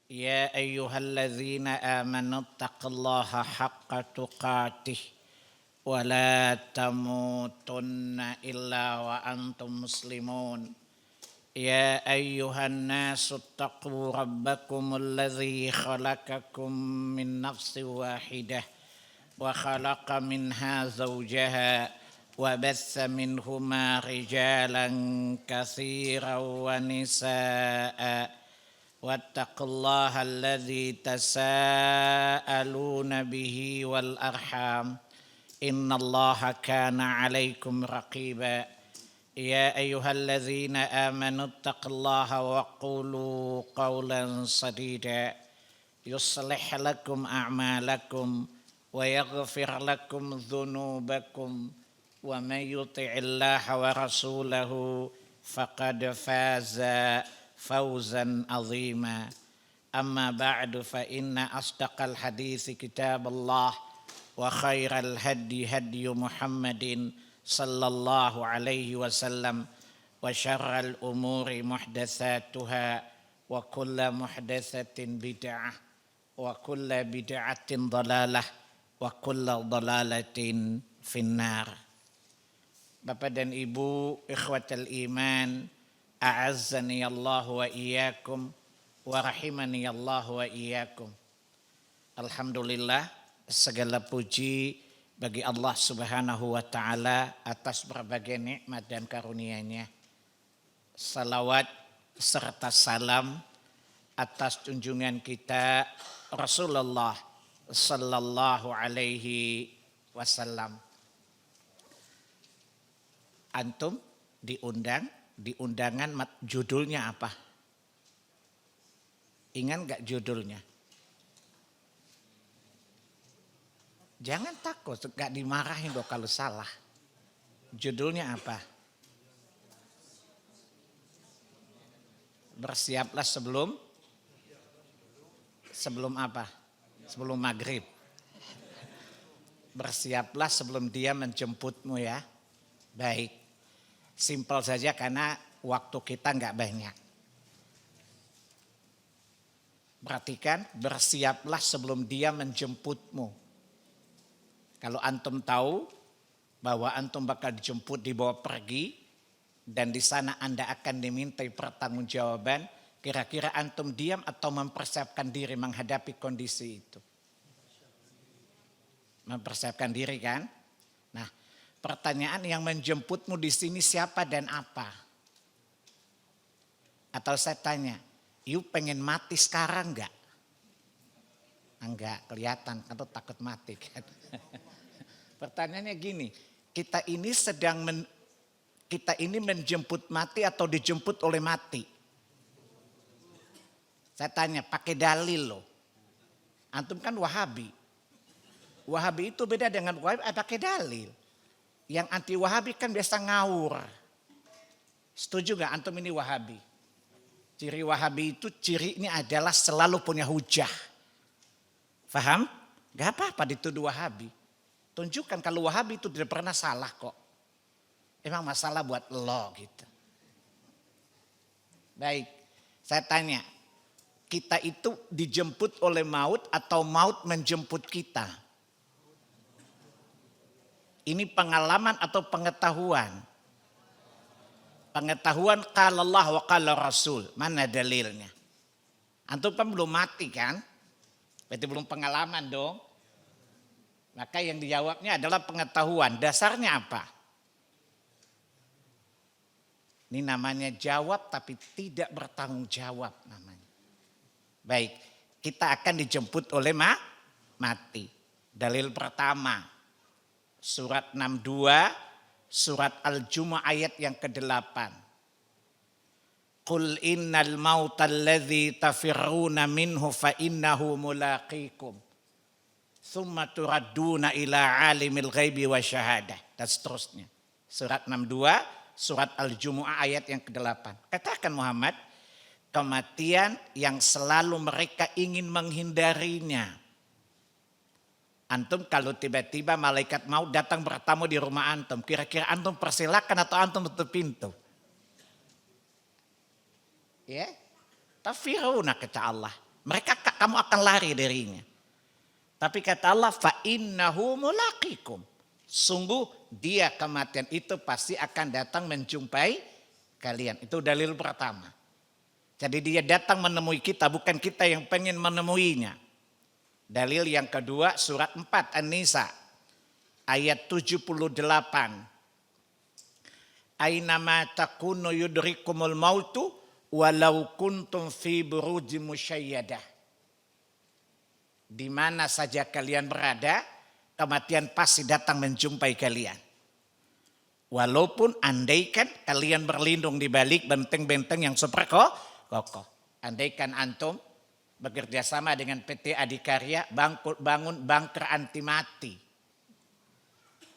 يا أيها الذين آمنوا اتقوا الله حق تقاته ولا تموتن إلا وأنتم مسلمون. يا أيها الناس اتقوا ربكم الذي خلقكم من نفس واحدة وخلق منها زوجها وبث منهما رجالا كثيرا ونساء واتقوا الله الذي تساءلون به والأرحام إن الله كان عليكم رقيبا. يا أيها الذين آمنوا اتقوا الله وقولوا قولا سديدا يصلح لكم أعمالكم ويغفر لكم ذنوبكم ومن يطع الله ورسوله فقد فاز فوزا عظيما. أما بعد فإن أصدق الحديث كتاب الله وخير الهدي هدي محمد صلى الله عليه وسلم وشر الأمور محدثاتها وكل محدثة بدعة وكل بدعة ضلالة وكل ضلالة في النار. Bapak dan Ibu, ikhwatal iman, a'azzani Allah wa iyyakum wa rahimani Allah wa iyyakum. Alhamdulillah, segala puji bagi Allah Subhanahu wa taala atas berbagai nikmat dan karunia-Nya. Salawat serta salam atas junjungan kita Rasulullah sallallahu alaihi wasallam. Antum diundang di undangan, judulnya apa? Ingat gak judulnya? Jangan takut, gak dimarahin dong kalau salah. Judulnya apa? Bersiaplah sebelum apa? Sebelum maghrib. Bersiaplah sebelum dia menjemputmu ya. Baik, simpel saja karena waktu kita nggak banyak. Perhatikan, bersiaplah sebelum dia menjemputmu. Kalau antum tahu bahwa antum bakal dijemput, dibawa pergi, dan di sana Anda akan dimintai pertanggungjawaban, kira-kira antum diam atau mempersiapkan diri menghadapi kondisi itu? Mempersiapkan diri kan? Nah, pertanyaan yang menjemputmu di sini siapa dan apa? Atau saya tanya, you pengen mati sekarang enggak? Enggak, kelihatan kan takut mati kan. Pertanyaannya gini, kita ini menjemput mati atau dijemput oleh mati? Saya tanya, pakai dalil loh. Antum kan Wahabi. Wahabi itu beda dengan Wahabi, pakai dalil. Yang anti Wahabi kan biasa ngawur. Setuju gak antum ini Wahabi? Ciri Wahabi itu cirinya adalah selalu punya hujah. Faham? Gak apa-apa dituduh Wahabi. Tunjukkan kalau Wahabi itu tidak pernah salah kok. Emang masalah buat lo gitu. Baik, saya tanya. Kita itu dijemput oleh maut atau maut menjemput kita? Ini pengalaman atau pengetahuan? Pengetahuan qala Allah wa qala Rasul. Mana dalilnya? Antum kan belum mati kan? Berarti belum pengalaman dong. Maka yang dijawabnya adalah pengetahuan. Dasarnya apa? Ini namanya jawab tapi tidak bertanggung jawab namanya. Baik, kita akan dijemput oleh mati. Dalil pertama, surat 62, surat Al-Jumu'ah ayat yang ke-8. Qul innal mautal ladzi tafirruna minhu fa innahu mulaqikum. Tsumma turadduna ila alimil ghaibi wasyahadah. Dan seterusnya. Surat 62, surat Al-Jumu'ah ayat yang ke-8. Katakan Muhammad, kematian yang selalu mereka ingin menghindarinya. Antum kalau tiba-tiba malaikat maut datang bertamu di rumah antum, kira-kira antum persilakan atau antum tutup pintu? Ya, tafiruna kata Allah. Kamu akan lari darinya. Tapi kata Allah, fa innahu mulaqikum. Sungguh dia kematian itu pasti akan datang menjumpai kalian. Itu dalil pertama. Jadi dia datang menemui kita, bukan kita yang pengen menemuinya. Dalil yang kedua surat 4 An-Nisa ayat 78. Ainama takunu yudrikumul mautu walau kuntum fi burujim musyayyadah. Di mana saja kalian berada, kematian pasti datang menjumpai kalian. Walaupun andaikan kalian berlindung di balik benteng-benteng yang super kokoh. Andaikan antum bekerja sama dengan PT Adikarya bangun bunker anti mati.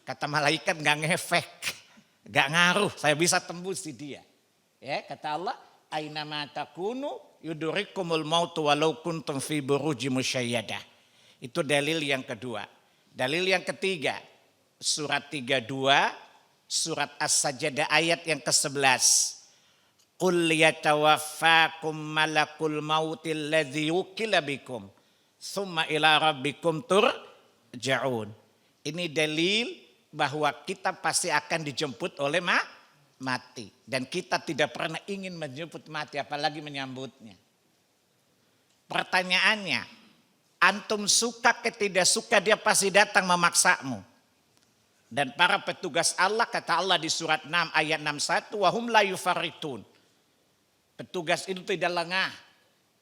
Kata malaikat nggak ngefek, nggak ngaruh, saya bisa tembus di dia. Ya, kata Allah, ainama takunu yudrikumul mautu walau kuntum fi burujim musyayyadah. Itu dalil yang kedua. Dalil yang ketiga, surat 32, surat As-Sajdah ayat yang ke-11. Qul yatawaffakum malakul mautil ladzi wukila bikum thumma ila rabbikum turja'un. Ini dalil bahwa kita pasti akan dijemput oleh mati. Dan kita tidak pernah ingin menjemput mati, apalagi menyambutnya. Pertanyaannya, antum suka ke tidak suka dia pasti datang memaksamu. Dan para petugas Allah, kata Allah di surat 6 ayat 61, wahum la yufarritun. Petugas itu tidak lengah,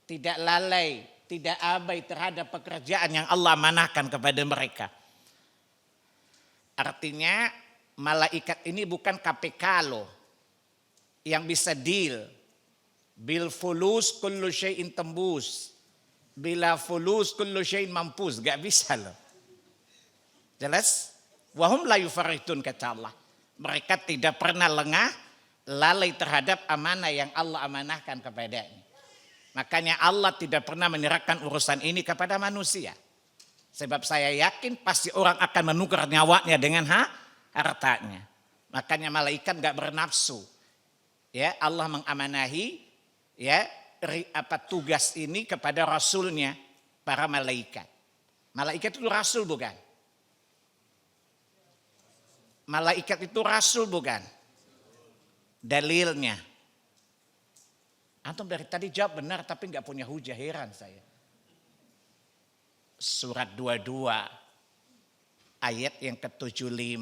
tidak lalai, tidak abai terhadap pekerjaan yang Allah amanahkan kepada mereka. Artinya malaikat ini bukan KPK loh, yang bisa deal. Bil fulus kullu syai'in tembus, bila fulus kullu syai'in mampus, gak bisa loh. Jelas? Wahum la yufarritun, kata Allah. Mereka tidak pernah lengah, lalai terhadap amanah yang Allah amanahkan kepadanya. Makanya Allah tidak pernah menyerahkan urusan ini kepada manusia. Sebab saya yakin pasti orang akan menukar nyawanya dengan hartanya. Makanya malaikat gak bernafsu. Ya, Allah mengamanahi ya tugas ini kepada rasulnya, para malaikat. Malaikat itu rasul bukan? Malaikat itu rasul bukan? Dalilnya. Antum dari tadi jawab benar tapi nggak punya hujah, heran saya. Surat 22 ayat yang ke-75.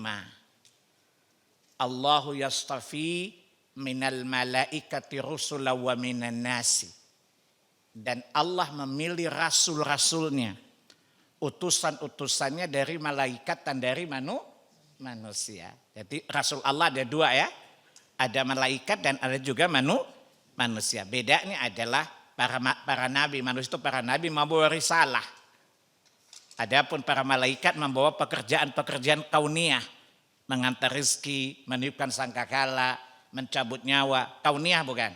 Allahu yastafi minal malaikati rusula wa minan nasi. Dan Allah memilih rasul-rasulnya, utusan-utusannya dari malaikat dan dari manusia. Jadi rasul Allah ada dua ya. Ada malaikat dan ada juga manusia. Bedanya adalah para nabi, manusia itu para nabi membawa risalah. Adapun para malaikat membawa pekerjaan-pekerjaan kauniyah. Mengantar rezeki, meniupkan sangkakala, mencabut nyawa. Kauniyah bukan?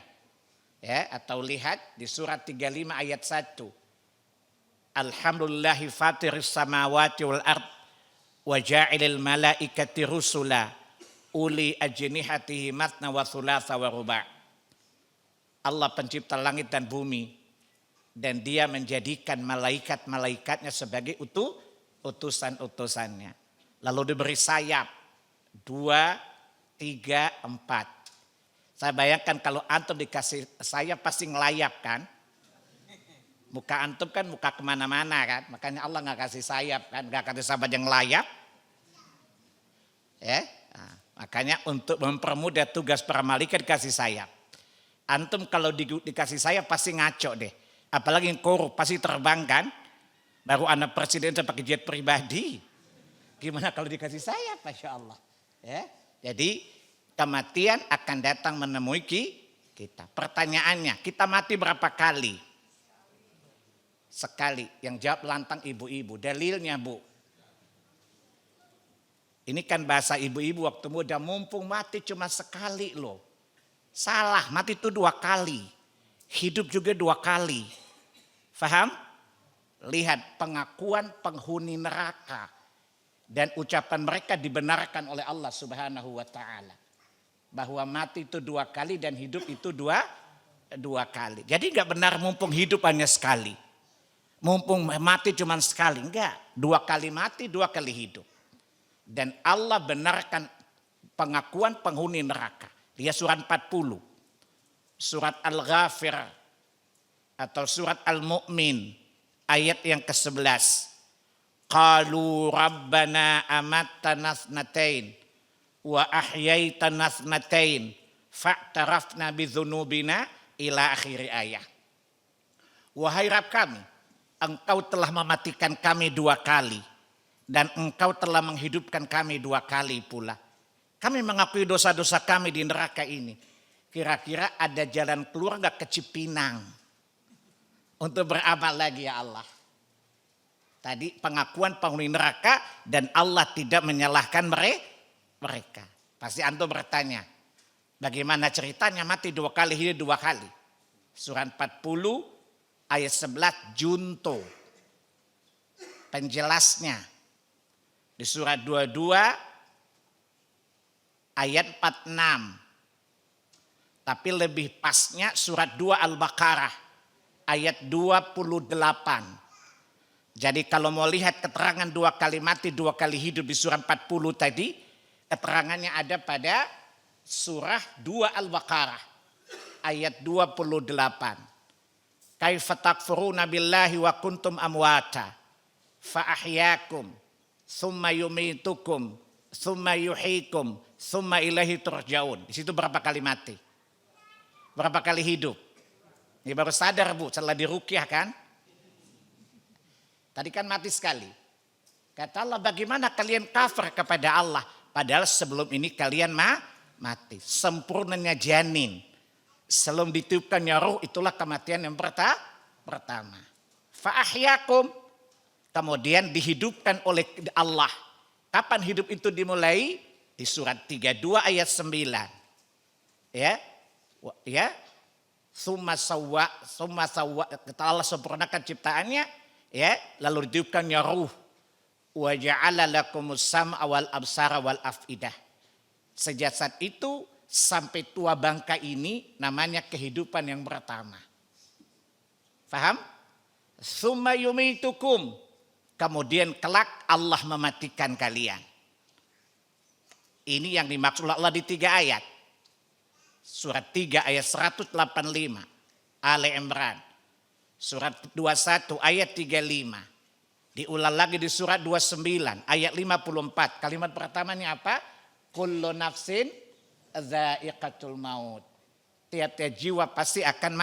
Ya, atau lihat di surat 35 ayat 1. Alhamdulillahi fatiris samawati wal ard wa ja'ilil malaikati rusula uli ajnihatihi matna wa thulatha wa ruba'. Allah pencipta langit dan bumi, dan dia menjadikan malaikat-malaikatnya sebagai utusan-utusannya. Lalu diberi sayap 2, 3, 4. Saya bayangkan kalau antum dikasih sayap pasti ngelayap kan. Muka antum kan muka kemana-mana kan. Makanya Allah gak kasih sayap kan, gak kasih sahabat yang layap. Ya. Nah, makanya untuk mempermudah tugas para malaikat dikasih sayap. Antum kalau dikasih sayap pasti ngaco deh. Apalagi yang korup pasti terbang kan. Baru anak presiden saya pakai jet pribadi. Gimana kalau dikasih sayap, Masya Allah. Ya. Jadi kematian akan datang menemui kita. Pertanyaannya, kita mati berapa kali? Sekali. Yang jawab lantang ibu-ibu. Dalilnya Bu. Ini kan bahasa ibu-ibu waktu muda, mumpung mati cuma sekali loh. Salah, mati itu 2 kali. Hidup juga 2 kali. Faham? Lihat pengakuan penghuni neraka. Dan ucapan mereka dibenarkan oleh Allah Subhanahu wa ta'ala. Bahwa mati itu 2 kali dan hidup itu dua kali. Jadi gak benar mumpung hidup hanya sekali. Mumpung mati cuma sekali, enggak. 2 kali mati, 2 kali hidup. Dan Allah benarkan pengakuan penghuni neraka. Dia surat 40. Surat Al-Ghafir atau surat Al-Mu'min ayat yang ke-11. Qalu rabbana amattana tsnatain wa ahyaitana tsnatain fa'tarafna bidzunubina ila akhir ayat. Wahai Rabb kami, Engkau telah mematikan kami 2 kali dan Engkau telah menghidupkan kami 2 kali pula. Kami mengakui dosa-dosa kami di neraka ini. Kira-kira ada jalan keluar gak ke Cipinang untuk beramal lagi ya Allah? Tadi pengakuan penghuni neraka dan Allah tidak menyalahkan mereka. Pasti antum bertanya, bagaimana ceritanya mati 2 kali hidup 2 kali? Surat 40 ayat 11 junto penjelasnya. Di surat 22 ayat 46. Tapi lebih pasnya surat 2 Al-Baqarah ayat 28. Jadi kalau mau lihat keterangan 2 kali mati 2 kali hidup di surat 40 tadi, keterangannya ada pada surah 2 Al-Baqarah ayat 28. Kaifa takfuruna billahi wa kuntum amwata fa ahyakum thumma yumitukum thumma yuhyikum thumma ilaihi turja'un. Di situ berapa kali mati? Berapa kali hidup? Ini baru sadar Bu, setelah diruqyah kan? Tadi kan mati sekali. Kata Allah, bagaimana kalian kafir kepada Allah padahal sebelum ini kalian mati. Sempurnanya janin. Sebelum ditiupkannya ruh, itulah kematian yang pertama. Fa'ahyakum, kemudian dihidupkan oleh Allah. Kapan hidup itu dimulai? Di surat 32 ayat 9. Ya. Summa sawwa, Allah sempurnakan ciptaannya, ya, lalu ditiupkannya ruh. Wa ja'ala lakumus sam'a wal absara wal afidah. Sejak saat itu sampai tua bangka ini namanya kehidupan yang pertama. Faham? Tsumma yumitukum. Kemudian kelak Allah mematikan kalian. Ini yang dimaksud Allah di 3 ayat. Surat 3 ayat 185. Ali Imran. Surat 21 ayat 35. Diulang lagi di surat 29 ayat 54. Kalimat pertamanya apa? Kullu nafsin dha'iqatul maut. Tiap-tiap jiwa pasti akan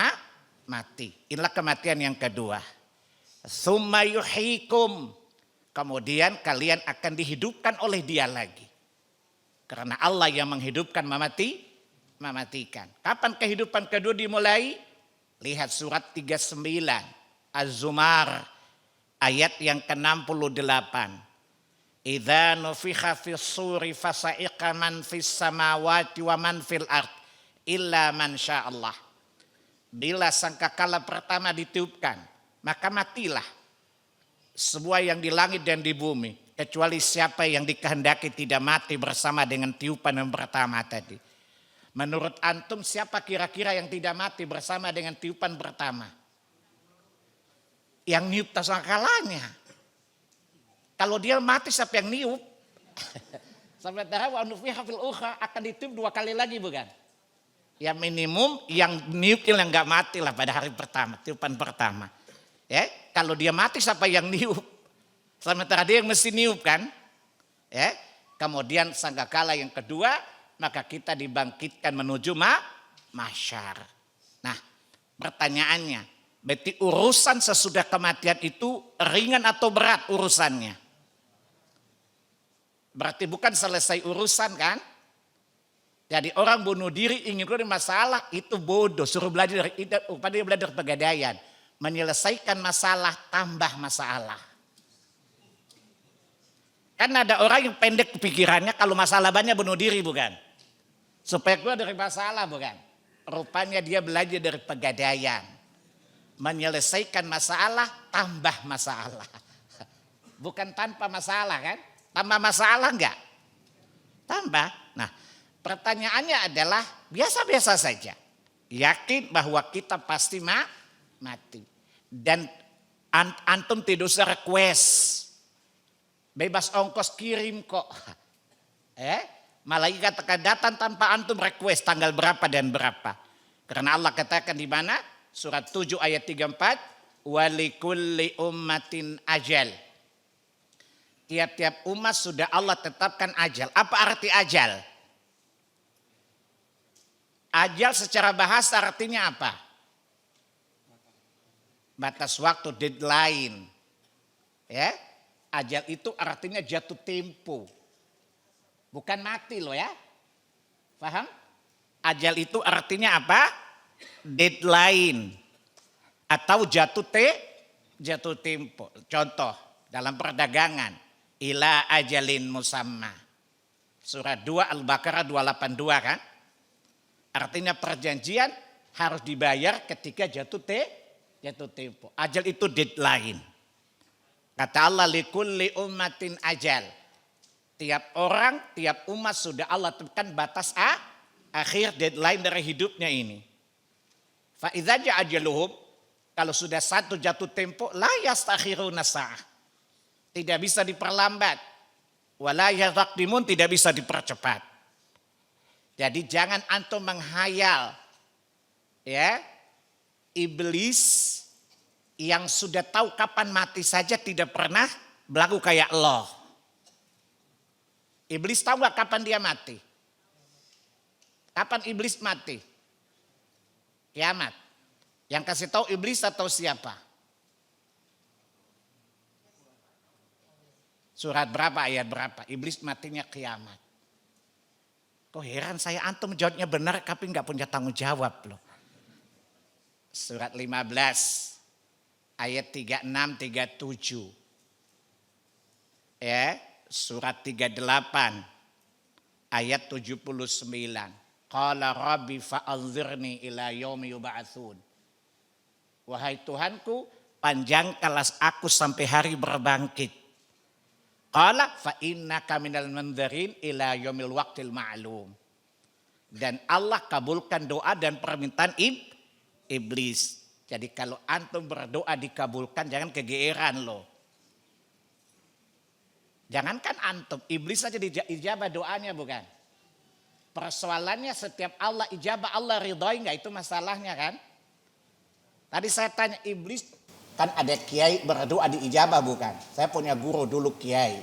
mati. Inilah kematian yang kedua. Tsumma yuhyikum. Kemudian kalian akan dihidupkan oleh Dia lagi. Karena Allah yang menghidupkan mematikan. Kapan kehidupan kedua dimulai? Lihat surat 39 Az-Zumar ayat yang ke-68. Idza nufikha fis suri fasa'iqa man fis samawati wa man fil ard illa man sya'allah. Bila sangkakala pertama ditiupkan, maka matilah semua yang di langit dan di bumi, kecuali siapa yang dikehendaki tidak mati bersama dengan tiupan yang pertama tadi. Menurut antum siapa kira-kira yang tidak mati bersama dengan tiupan pertama? Yang niup sangkalanya. Kalau dia mati siapa yang niup? Sampai tahap wa nufiha fil ukhra akan ditiup 2 kali lagi bukan? Ya minimum yang niup yang enggak mati lah pada hari pertama, tiupan pertama. Ya, kalau dia mati siapa yang niup? Sementara dia yang mesti niup kan? Ya, kemudian sangkakala yang kedua maka kita dibangkitkan menuju mahsyar. Nah, pertanyaannya, berarti urusan sesudah kematian itu ringan atau berat urusannya? Berarti bukan selesai urusan kan? Jadi orang bunuh diri ingin keluar dari masalah itu bodoh. Suruh belajar dia belajar pegadaian. Menyelesaikan masalah tambah masalah. Kan ada orang yang pendek pikirannya kalau masalah banyak bunuh diri bukan? Supaya keluar dari masalah bukan? Rupanya dia belajar dari pegadaian. Menyelesaikan masalah tambah masalah. Bukan tanpa masalah kan? Tambah masalah enggak? Tambah. Nah, pertanyaannya adalah biasa-biasa saja. Yakin bahwa kita pasti mati. Dan Antum tidak usah request. Bebas ongkos kirim kok. Malaikat akan datang tanpa antum request tanggal berapa dan berapa. Karena Allah katakan di mana? Surat 7 ayat 34. Walikulli ummatin ajal. Tiap-tiap umat sudah Allah tetapkan ajal. Apa arti ajal? Ajal secara bahasa artinya apa? Batas waktu, deadline. Ya, ajal itu artinya jatuh tempo. Bukan mati loh ya. Paham? Ajal itu artinya apa? Deadline. Atau jatuh tempo. Contoh dalam perdagangan. Ila ajalin musamma. Surah 2 Al-Baqarah 282 kan. Artinya perjanjian harus dibayar ketika jatuh tempo. Ajal itu deadline. Kata Allah likulli ummatin ajal. Tiap orang, tiap umat sudah Allah tetapkan batas akhir deadline dari hidupnya ini. Fa idza ja'a ajaluhum, kalau sudah satu jatuh tempo la yastakhiruna sa'ah. Tidak bisa diperlambat. Wala yastaqdimun, tidak bisa dipercepat. Jadi jangan antum menghayal ya, iblis yang sudah tahu kapan mati saja tidak pernah berlaku kayak Allah. Iblis tahu gak kapan dia mati? Kapan iblis mati? Kiamat. Yang kasih tahu iblis atau siapa? Surat berapa, ayat berapa? Iblis matinya kiamat. Kok heran saya, antum jawabnya benar tapi gak punya tanggung jawab loh. Surat 15 ayat 36-37. Ya, surat 38 ayat 79. Qala rabbi fa'anzirni ila yaumi yub'atsun. Wahai Tuhanku, panjangkanlah aku sampai hari berbangkit. Qala fa innaka minal mundzirin ila yaumil waqtil ma'lum. Dan Allah kabulkan doa dan permintaan iblis. Jadi kalau antum berdoa dikabulkan, jangan kegeeran loh. Jangankan antum, iblis saja dijabah doanya bukan. Persoalannya setiap Allah ijabah, Allah ridhoi enggak, itu masalahnya kan. Tadi saya tanya iblis, kan ada kiai berdoa diijabah bukan. Saya punya guru dulu kiai.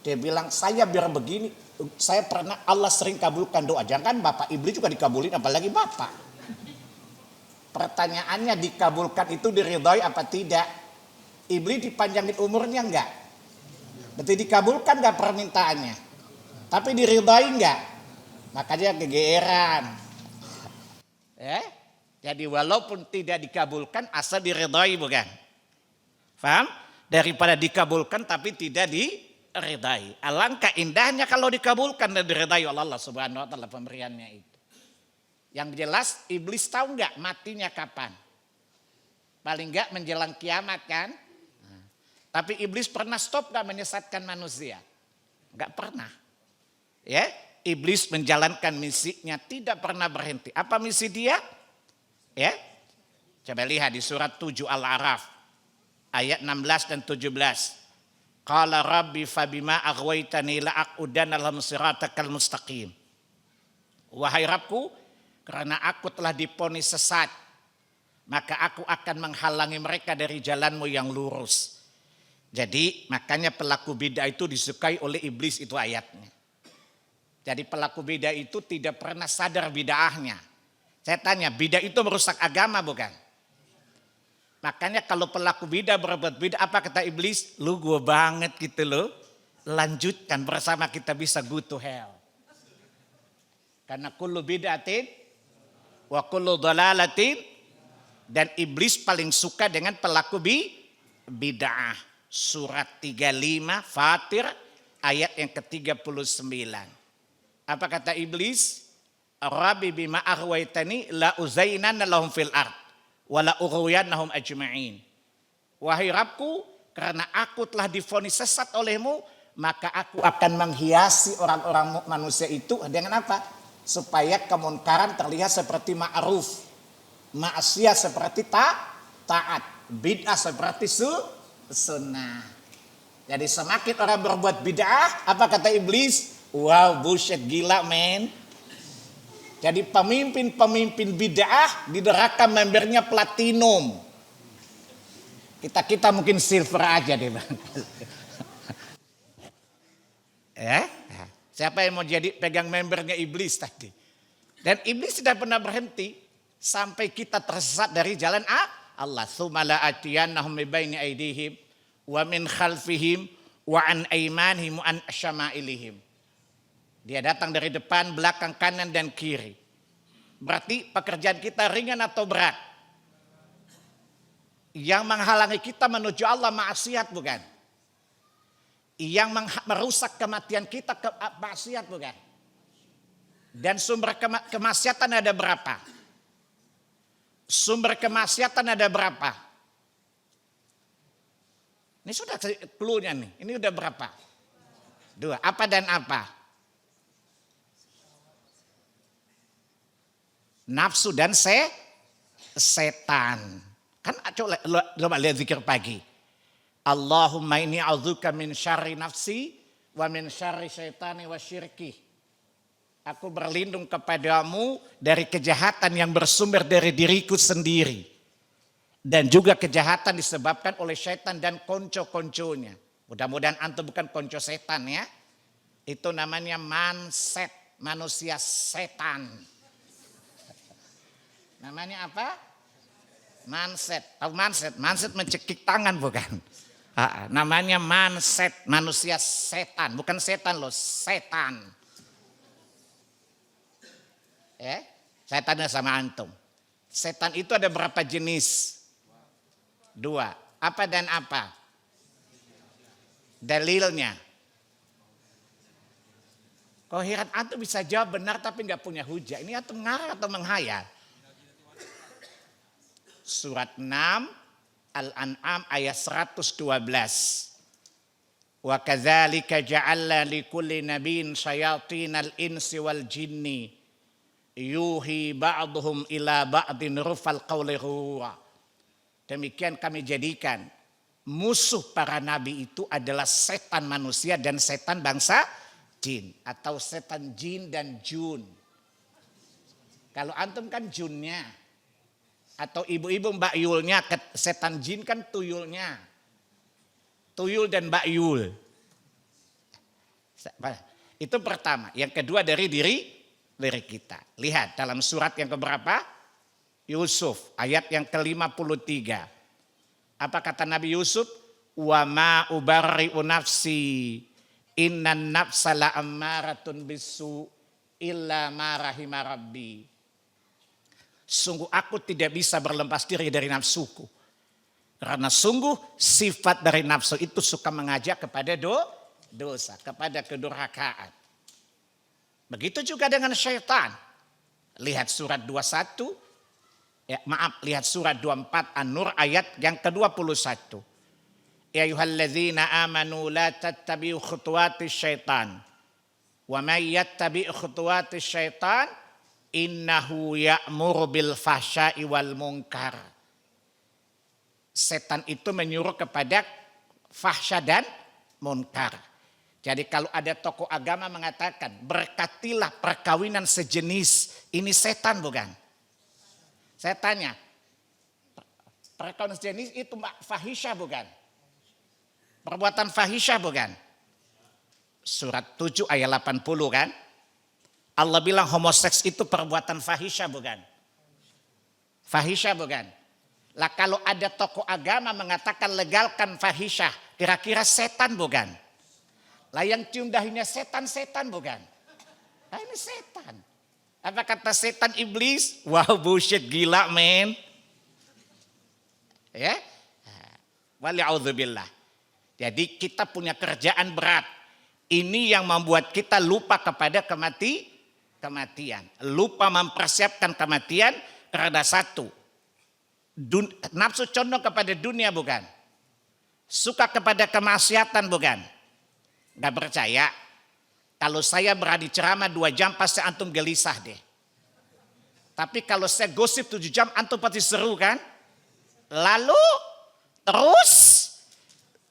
Dia bilang saya biar begini, saya pernah Allah sering kabulkan doa. Jangan bapak, iblis juga dikabulin apalagi bapak. Pertanyaannya dikabulkan itu diridhoi apa tidak? Iblis dipanjangin umurnya enggak? Berarti dikabulkan enggak permintaannya? Tapi diridhoi enggak? Makanya kegeeran. Jadi walaupun tidak dikabulkan asal diridhoi bukan? Paham? Daripada dikabulkan tapi tidak diridhoi. Alangkah indahnya kalau dikabulkan dan diridhoi oleh Allah Subhanahu wa taala pemberiannya itu. Yang jelas iblis tahu enggak matinya kapan? Paling enggak menjelang kiamat kan? Tapi iblis pernah stop enggak menyesatkan manusia? Enggak pernah. Ya, iblis menjalankan misinya tidak pernah berhenti. Apa misi dia? Ya, coba lihat di surat 7 Al-A'raf ayat 16 dan 17. Qala rabbi fabima aghwaytani la'aqudanna lahum siratakal mustaqim. Wahai Rabbku, karena aku telah diponis sesat, maka aku akan menghalangi mereka dari jalanmu yang lurus. Jadi makanya pelaku bidah itu disukai oleh iblis, itu ayatnya. Jadi pelaku bidah itu tidak pernah sadar bid'ahnya. Saya tanya, bidah itu merusak agama bukan? Makanya kalau pelaku bidah berbuat bidah, apa kata iblis? Lu gue banget gitu loh. Lanjutkan bersama kita bisa go to hell. Karena kullu bid'atin wa kullu dhalalatin. Dan iblis paling suka dengan pelaku bid'ah. Surat 35 Fatir ayat yang ke-39. Apa kata iblis? Rabbi bima aghwaytani la uzainanna lahum fil ard wa la ughwiyannahum ajma'in. Wahai Rabbku, karena aku telah divonis sesat olehmu, maka aku akan menghiasi orang-orang manusia itu dengan apa? Supaya kemunkaran terlihat seperti ma'ruf, maksiat seperti taat. Bid'ah seperti sunnah. Jadi semakin orang berbuat bid'ah, apa kata iblis? Wow, bullshit, gila men. Jadi pemimpin bid'ah di neraka membernya platinum. Kita mungkin silver aja deh bang. Ya, siapa yang mau jadi pegang membernya iblis tadi? Dan iblis tidak pernah berhenti sampai kita tersesat dari jalan Allah. Tsumma la'atiyannahum min baini aydihim wa min khalfihim wa an aymanihim wa an syama'ilihim. Dia datang dari depan, belakang, kanan dan kiri. Berarti pekerjaan kita ringan atau berat? Yang menghalangi kita menuju Allah maksiat bukan? Yang merusak kematian kita maksiat bukan? Dan sumber kemaksiatan ada berapa? Sumber kemaksiatan ada berapa? Ini sudah clue-nya nih. Ini udah berapa? 2. Apa dan apa? Nafsu dan setan. Kan coba lihat zikir pagi. Allahumma inni a'udzubika min syarri nafsi wa min syarri syaitani wa syirki. Aku berlindung kepadamu dari kejahatan yang bersumber dari diriku sendiri. Dan juga kejahatan disebabkan oleh syaitan dan konco-konconya. Mudah-mudahan antum bukan konco setan ya. Itu namanya manset, manusia setan. Namanya apa? Manset. Tahu manset? Manset mencekik tangan bukan? Namanya manset, manusia setan. Bukan setan loh, setan. Ya, saya tanya sama antum. Setan itu ada berapa jenis? 2. Apa dan apa? Dalilnya. Koheran antum bisa jawab benar tapi nggak punya hujah. Ini antum ngarang atau menghayal? Surat 6 Al-An'am ayat 112. Wa kadzalika ja'alna likulli nabiyyin syayatinal insi wal jinni yuhi ba'dhum ila ba'din rufal qawli ghurura. Demikian kami jadikan musuh para nabi itu adalah setan manusia dan setan bangsa jin atau setan jin dan jun. Kalau antum kan junnya. Atau ibu-ibu Mbak Yulnya, setan jin kan tuyulnya. Tuyul dan Mbak Yul. Itu pertama. Yang kedua dari diri kita. Lihat dalam surat yang keberapa? Yusuf ayat yang ke-53. Apa kata Nabi Yusuf? Wa ma ubarri'u nafsi innan nafsa la'ammaratun bisu illa ma rahima rabbi. Sungguh aku tidak bisa berlepas diri dari nafsuku. Karena sungguh sifat dari nafsu itu suka mengajak kepada dosa, kepada kedurhakaan. Begitu juga dengan syaitan. Lihat surat 21, lihat surat 24 An-Nur ayat yang ke-21. Ya ayyuhalladzina amanu la tattabi'u khutuwatis syaitan. Wa may yattabi' khutuwatis syaitan innahu ya'muru bil fahsya'i wal munkar. Setan itu menyuruh kepada fahsya dan munkar. Jadi kalau ada tokoh agama mengatakan berkatilah perkawinan sejenis, ini setan bukan? Saya tanya, perkawinan sejenis itu fahisya bukan? Perbuatan fahisya bukan? Surat 7 ayat 80 kan? Allah bilang homoseks itu perbuatan fahisya bukan? Fahisya bukan? Lah kalau ada tokoh agama mengatakan legalkan fahisya, kira-kira setan bukan? Lah yang cium dahinya setan bukan? Nah ini setan. Apa kata setan iblis? Wow bullshit gila men. Ya. Wali'udzubillah. Jadi kita punya kerjaan berat. Ini yang membuat kita lupa kepada kematian. Lupa mempersiapkan kematian karena satu. Nafsu condong kepada dunia bukan? Suka kepada kemaksiatan bukan? Gak percaya? Kalau saya berani ceramah 2 jam pasti antum gelisah deh. Tapi kalau saya gosip 7 jam antum pasti seru kan? Lalu Terus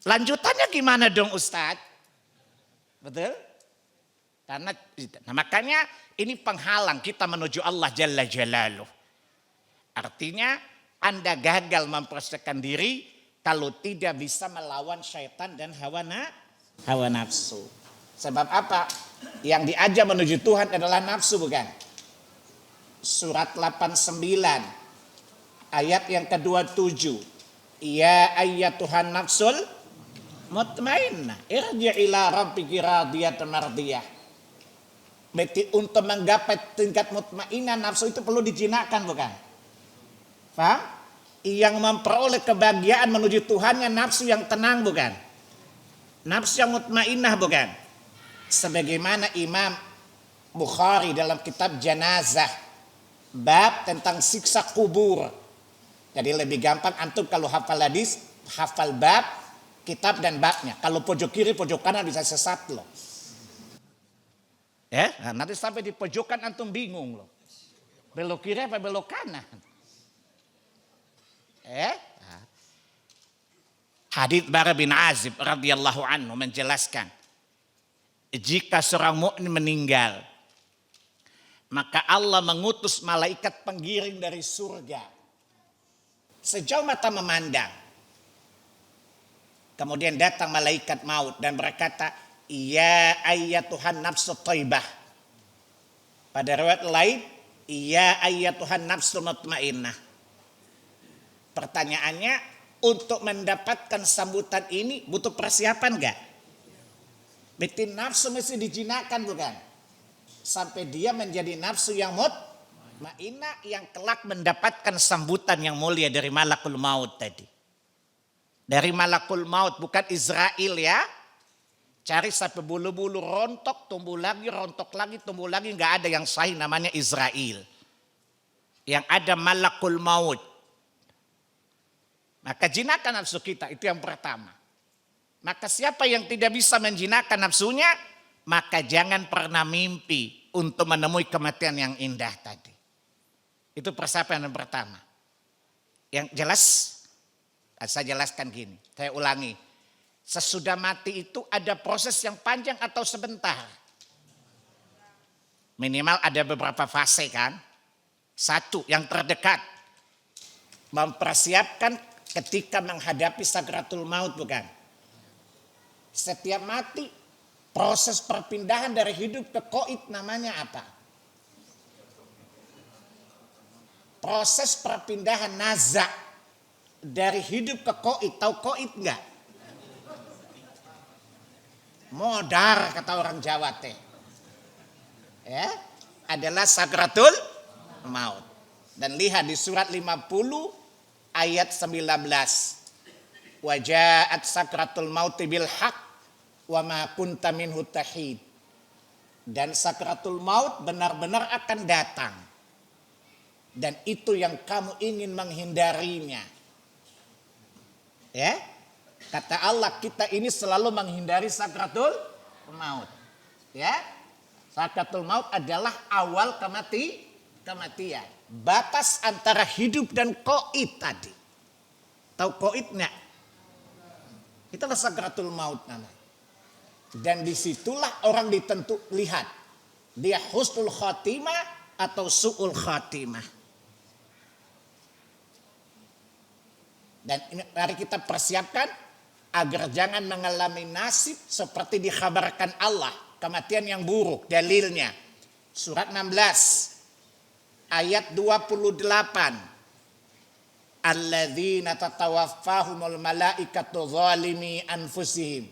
lanjutannya gimana dong Ustadz? Betul? Nah, makanya ini penghalang kita menuju Allah Jalla Jalaluh. Artinya Anda gagal mempersiapkan diri kalau tidak bisa melawan syaitan dan hawa nafsu. Sebab apa? Yang diajak menuju Tuhan adalah nafsu, bukan? Surat 89 ayat yang ke-27. Ya ayyatuhan nafsul mutmainnah irji' ila rabbiki radiyatan mardiyah. Berarti untuk menggapai tingkat mutmainnah nafsu itu perlu dijinakkan, bukan? Paham? Yang memperoleh kebahagiaan menuju Tuhannya nafsu yang tenang, bukan? Nafsu yang mutmainnah, bukan? Sebagaimana Imam Bukhari dalam kitab Janazah bab tentang siksa kubur. Jadi lebih gampang antum kalau hafal hadis, hafal bab, kitab dan babnya. Kalau pojok kiri, pojok kanan bisa sesat loh. Ya, nah nanti sampai di pojokan antum bingung loh. Belok kiri apa belok kanan? Hadits Bara bin Azib radhiyallahu anhu menjelaskan, jika seorang mukmin meninggal, maka Allah mengutus malaikat penggiring dari surga sejauh mata memandang. Kemudian datang malaikat maut dan berkata, ya ayyatuhan nafsu thayyibah. Pada riwayat lain, ya ayyatuhan nafsu mutmainnah. Pertanyaannya, untuk mendapatkan sambutan ini butuh persiapan enggak? Berarti nafsu mesti dijinakkan, bukan? Sampai dia menjadi nafsu yang mutmainnah yang kelak mendapatkan sambutan yang mulia dari malakul maut tadi. Dari malakul maut, bukan Israel ya. Cari sampai bulu-bulu rontok, tumbuh lagi, rontok lagi, tumbuh lagi. Enggak ada yang sahih namanya Israel. Yang ada malakul maut. Maka jinakan nafsu kita, itu yang pertama. Maka siapa yang tidak bisa menjinakkan nafsunya, maka jangan pernah mimpi untuk menemui kematian yang indah tadi. Itu persiapan yang pertama. Yang jelas, saya jelaskan gini, saya ulangi. Sesudah mati itu ada proses yang panjang atau sebentar? Minimal ada beberapa fase kan. Satu, yang terdekat. Mempersiapkan ketika menghadapi sakratul maut, bukan? Setiap mati, proses perpindahan dari hidup ke qaid namanya apa? Proses perpindahan naza dari hidup ke qaid. Tahu qaid enggak? Modar kata orang Jawa teh. Ya, adalah sakratul maut. Dan lihat di surat 50 ayat 19. Wajaat sakratul mauti bil haq wa ma kunta minhu tahid. Dan sakratul maut benar-benar akan datang. Dan itu yang kamu ingin menghindarinya. Ya. Kata Allah, kita ini selalu menghindari sakratul maut. Ya. Sakratul maut adalah awal kematian. Batas antara hidup dan qaid tadi. Tahu qaid enggak? Itulah sakratul maut namanya. Dan disitulah orang lihat. Dia husnul khatimah atau su'ul khatimah. Dan ini mari kita persiapkan agar jangan mengalami nasib seperti dikhabarkan Allah. Kematian yang buruk. Dalilnya. Surat 16. Ayat 28. Alladzina tatawaffahumul malaikatu zalimi anfusihim.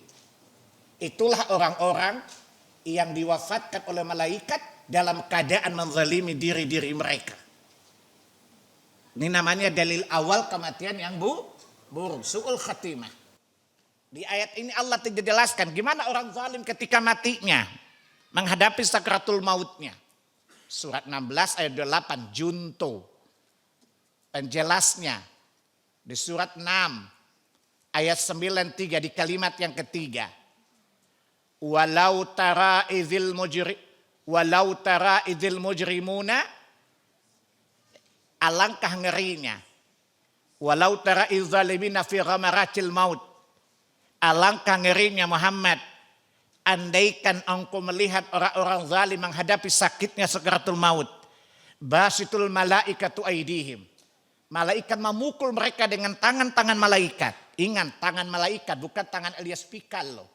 Itulah orang-orang yang diwafatkan oleh malaikat dalam keadaan menzalimi diri-diri mereka. Ini namanya dalil awal kematian yang buruk, su'ul khatimah. Di ayat ini Allah tidak jelaskan gimana orang zalim ketika matinya, menghadapi sakratul mautnya. Surat 16 ayat 28 junto. Penjelasnya di surat 6 ayat 93 di kalimat yang ketiga. Walau tara idzil mujrimuna, alangkah ngerinya Walau tara izzalimina fi ghamaratil maut. Alangkah ngerinya Muhammad, andaikan engkau melihat orang-orang zalim menghadapi sakitnya sakaratul maut. Basitul malaikatu aidihim. Malaikat memukul mereka dengan tangan-tangan malaikat. Ingat, tangan malaikat bukan tangan Elias Pikal loh.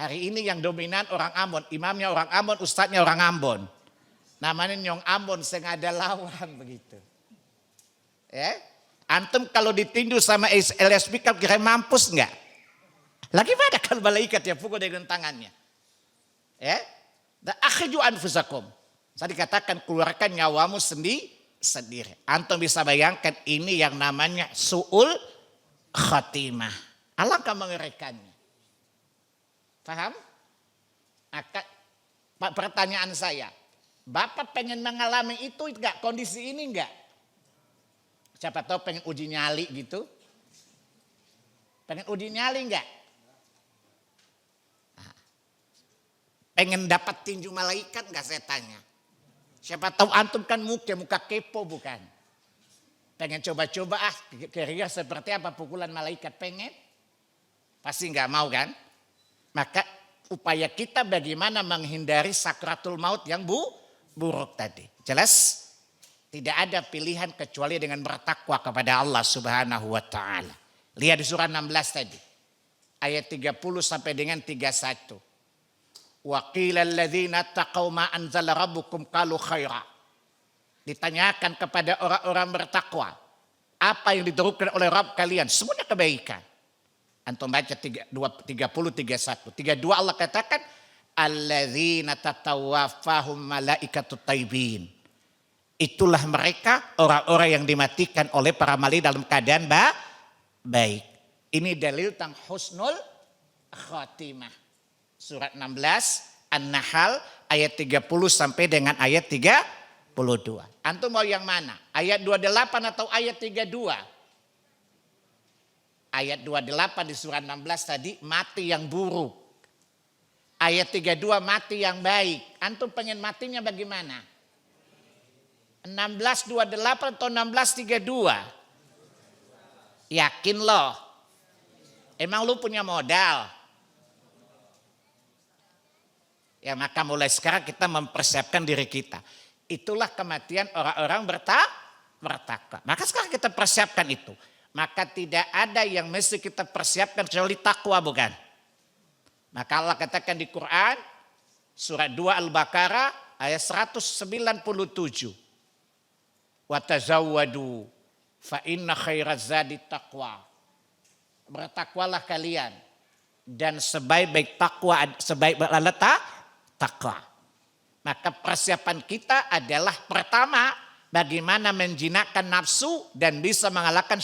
Hari ini yang dominan orang Ambon, imamnya orang Ambon, ustadznya orang Ambon. Namanya Nyong Ambon, sengaja lawan begitu. Ya, antum kalau ditinju sama Elias Pikal kira mampus enggak? Lagi pada kalau malaikat yang pukul dengan tangannya. Ya, dan akhiju anfusakum. Saya dikatakan keluarkan nyawamu sendiri. Antum bisa bayangkan ini yang namanya su'ul khatimah. Alangkah mengerikannya. Paham? Pertanyaan saya, Bapak pengen mengalami itu enggak? Kondisi ini enggak? Siapa tahu pengen uji nyali gitu. Pengen uji nyali enggak? Pengen dapat tinju malaikat enggak saya tanya? Siapa tahu antum kan muka kepo bukan? Pengen coba-coba kira-kira seperti apa pukulan malaikat, pengen? Pasti enggak mau kan? Maka upaya kita bagaimana menghindari sakratul maut yang buruk tadi. Jelas? Tidak ada pilihan kecuali dengan bertakwa kepada Allah Subhanahu wa taala. Lihat di surah 16 tadi. Ayat 30 sampai dengan 31. Wa qila alladzina taqaw ma anzala rabbukum qalu khaira. Ditanyakan kepada orang-orang bertakwa, apa yang diturunkan oleh Rabb kalian? Semuanya kebaikan. Antum baca 30 31. 32 Allah katakan alladzina tatawaffahum malaikatut taibin. Itulah mereka orang-orang yang dimatikan oleh para malaikat dalam keadaan baik. Ini dalil tentang husnul khatimah. Surat 16 An-Nahl ayat 30 sampai dengan ayat 32. Antum mau yang mana? Ayat 28 atau ayat 32? Ayat 28 di surat 16 tadi mati yang buruk. Ayat 32 mati yang baik. Antum pengen matinya bagaimana? 1628 atau 1632? Yakin loh? Emang lu punya modal? Ya maka mulai sekarang kita mempersiapkan diri kita. Itulah kematian orang-orang bertakwa. Maka sekarang kita persiapkan itu. Maka tidak ada yang mesti kita persiapkan kecuali takwa bukan? Maka Allah katakan di Quran surat 2 Al-Baqarah ayat 197. Wa tazawwadu fa inna khairaz zadi taqwa. Bertakwalah kalian dan sebaik-baik takwa takwa. Maka persiapan kita adalah pertama bagaimana menjinakkan nafsu dan bisa mengalahkan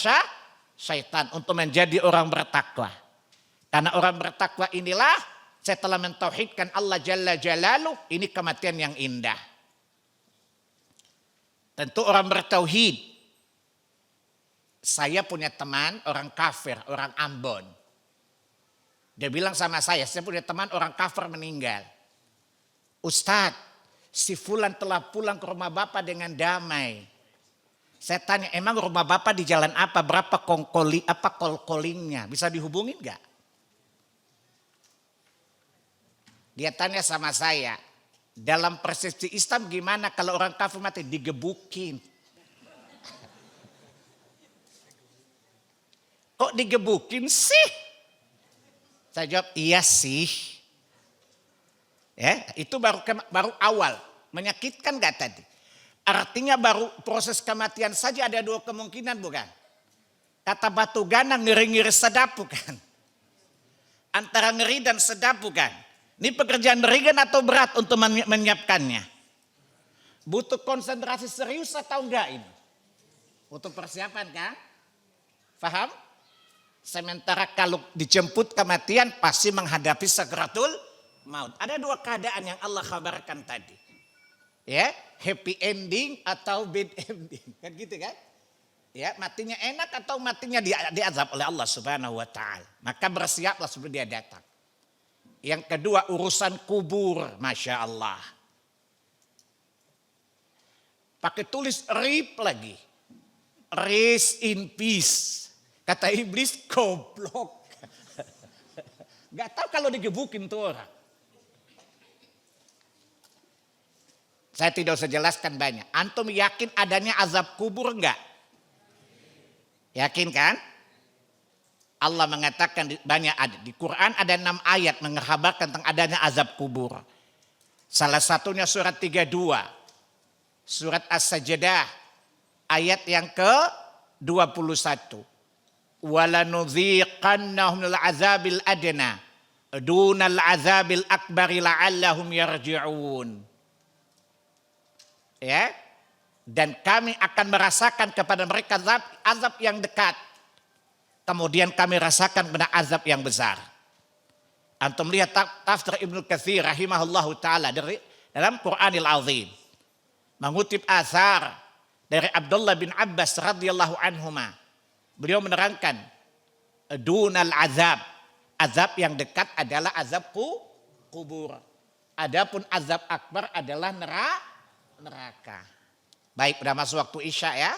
syaitan untuk menjadi orang bertakwa. Karena orang bertakwa inilah setelah mentauhidkan Allah Jalla Jalaluh, ini kematian yang indah. Tentu orang bertauhid. Saya punya teman orang kafir, orang Ambon. Dia bilang sama saya punya teman orang kafir meninggal. Ustadz, si Fulan telah pulang ke rumah Bapak dengan damai. Saya tanya, emang rumah Bapak di jalan apa? Berapa kolkolingnya? Bisa dihubungin gak? Dia tanya sama saya, dalam persepsi Islam gimana kalau orang kafir mati? Digebukin. Kok digebukin sih? Saya jawab, iya sih. Ya, itu baru awal. Menyakitkan gak tadi? Artinya baru proses kematian saja ada dua kemungkinan bukan? Kata Batu Gana ngeri-ngeri sedap bukan? Antara ngeri dan sedap bukan? Ini pekerjaan ringan atau berat untuk menyiapkannya? Butuh konsentrasi serius atau enggak ini? Butuh persiapan kan? Faham? Sementara kalau dijemput kematian pasti menghadapi sakratul maut. Ada dua keadaan yang Allah kabarkan tadi. Ya, happy ending atau bad ending. Kan gitu kan? Ya, matinya enak atau matinya diazab oleh Allah Subhanahu wa taala. Maka bersiaplah sebelum dia datang. Yang kedua urusan kubur, Masya Allah. Pakai tulis rib lagi. Rest in peace. Kata iblis, goblok. Gak tahu kalau digebukin tuh orang. Saya tidak usah jelaskan banyak. Antum yakin adanya azab kubur enggak? Yakin kan? Allah mengatakan banyak ada. Di Quran ada 6 ayat mengkhabarkan tentang adanya azab kubur. Salah satunya surat 32. Surat As-Sajdah ayat yang ke-21. وَلَنُذِيقَنَّهُمْ الْعَذَابِ الْأَدْنَى دُونَ الْعَذَابِ الْأَكْبَرِ لَعَلَّهُمْ يَرْجِعُونَ. Ya. Dan kami akan merasakan kepada mereka azab yang dekat. Kemudian kami rasakan benar azab yang besar. Antum lihat tafsir Ibnu Katsir rahimahullahu taala dalam Quranil Azim. Mengutip asar dari Abdullah bin Abbas radhiyallahu anhuma. Beliau menerangkan dunal azab. Azab yang dekat adalah azab kubur. Adapun azab akbar adalah neraka. Baik, udah masuk waktu Isya ya.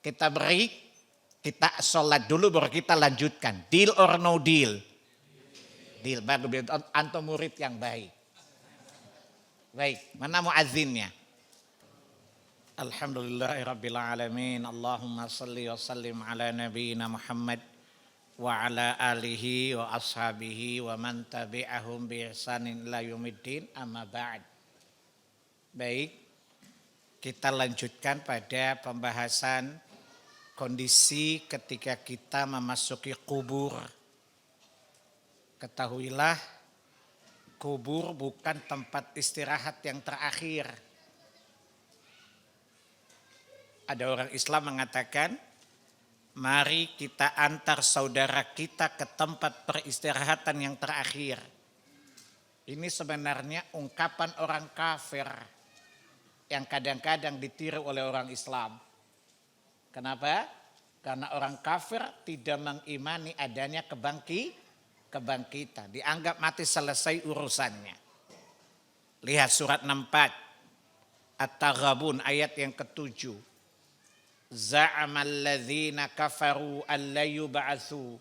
Kita break. Kita sholat dulu baru kita lanjutkan. Deal or no deal? Deal. Baru antum murid yang baik. Baik, mana muazzinnya? Alhamdulillahirabbil alamin. Allahumma shalli wa sallim ala nabiyyina Muhammad wa ala alihi wa ashabihi wa man tabi'ahum bi ihsanin ila yaumiddin. Amma ba'd. Baik, kita lanjutkan pada pembahasan kondisi ketika kita memasuki kubur. Ketahuilah, kubur bukan tempat istirahat yang terakhir. Ada orang Islam mengatakan, mari kita antar saudara kita ke tempat peristirahatan yang terakhir. Ini sebenarnya ungkapan orang kafir yang kadang-kadang ditiru oleh orang Islam. Kenapa? Karena orang kafir tidak mengimani adanya kebangkitan. Dianggap mati selesai urusannya. Lihat surat 64. At-Taghabun ayat yang ke-7. Za'amal ladzina kafaru an la yub'atsu.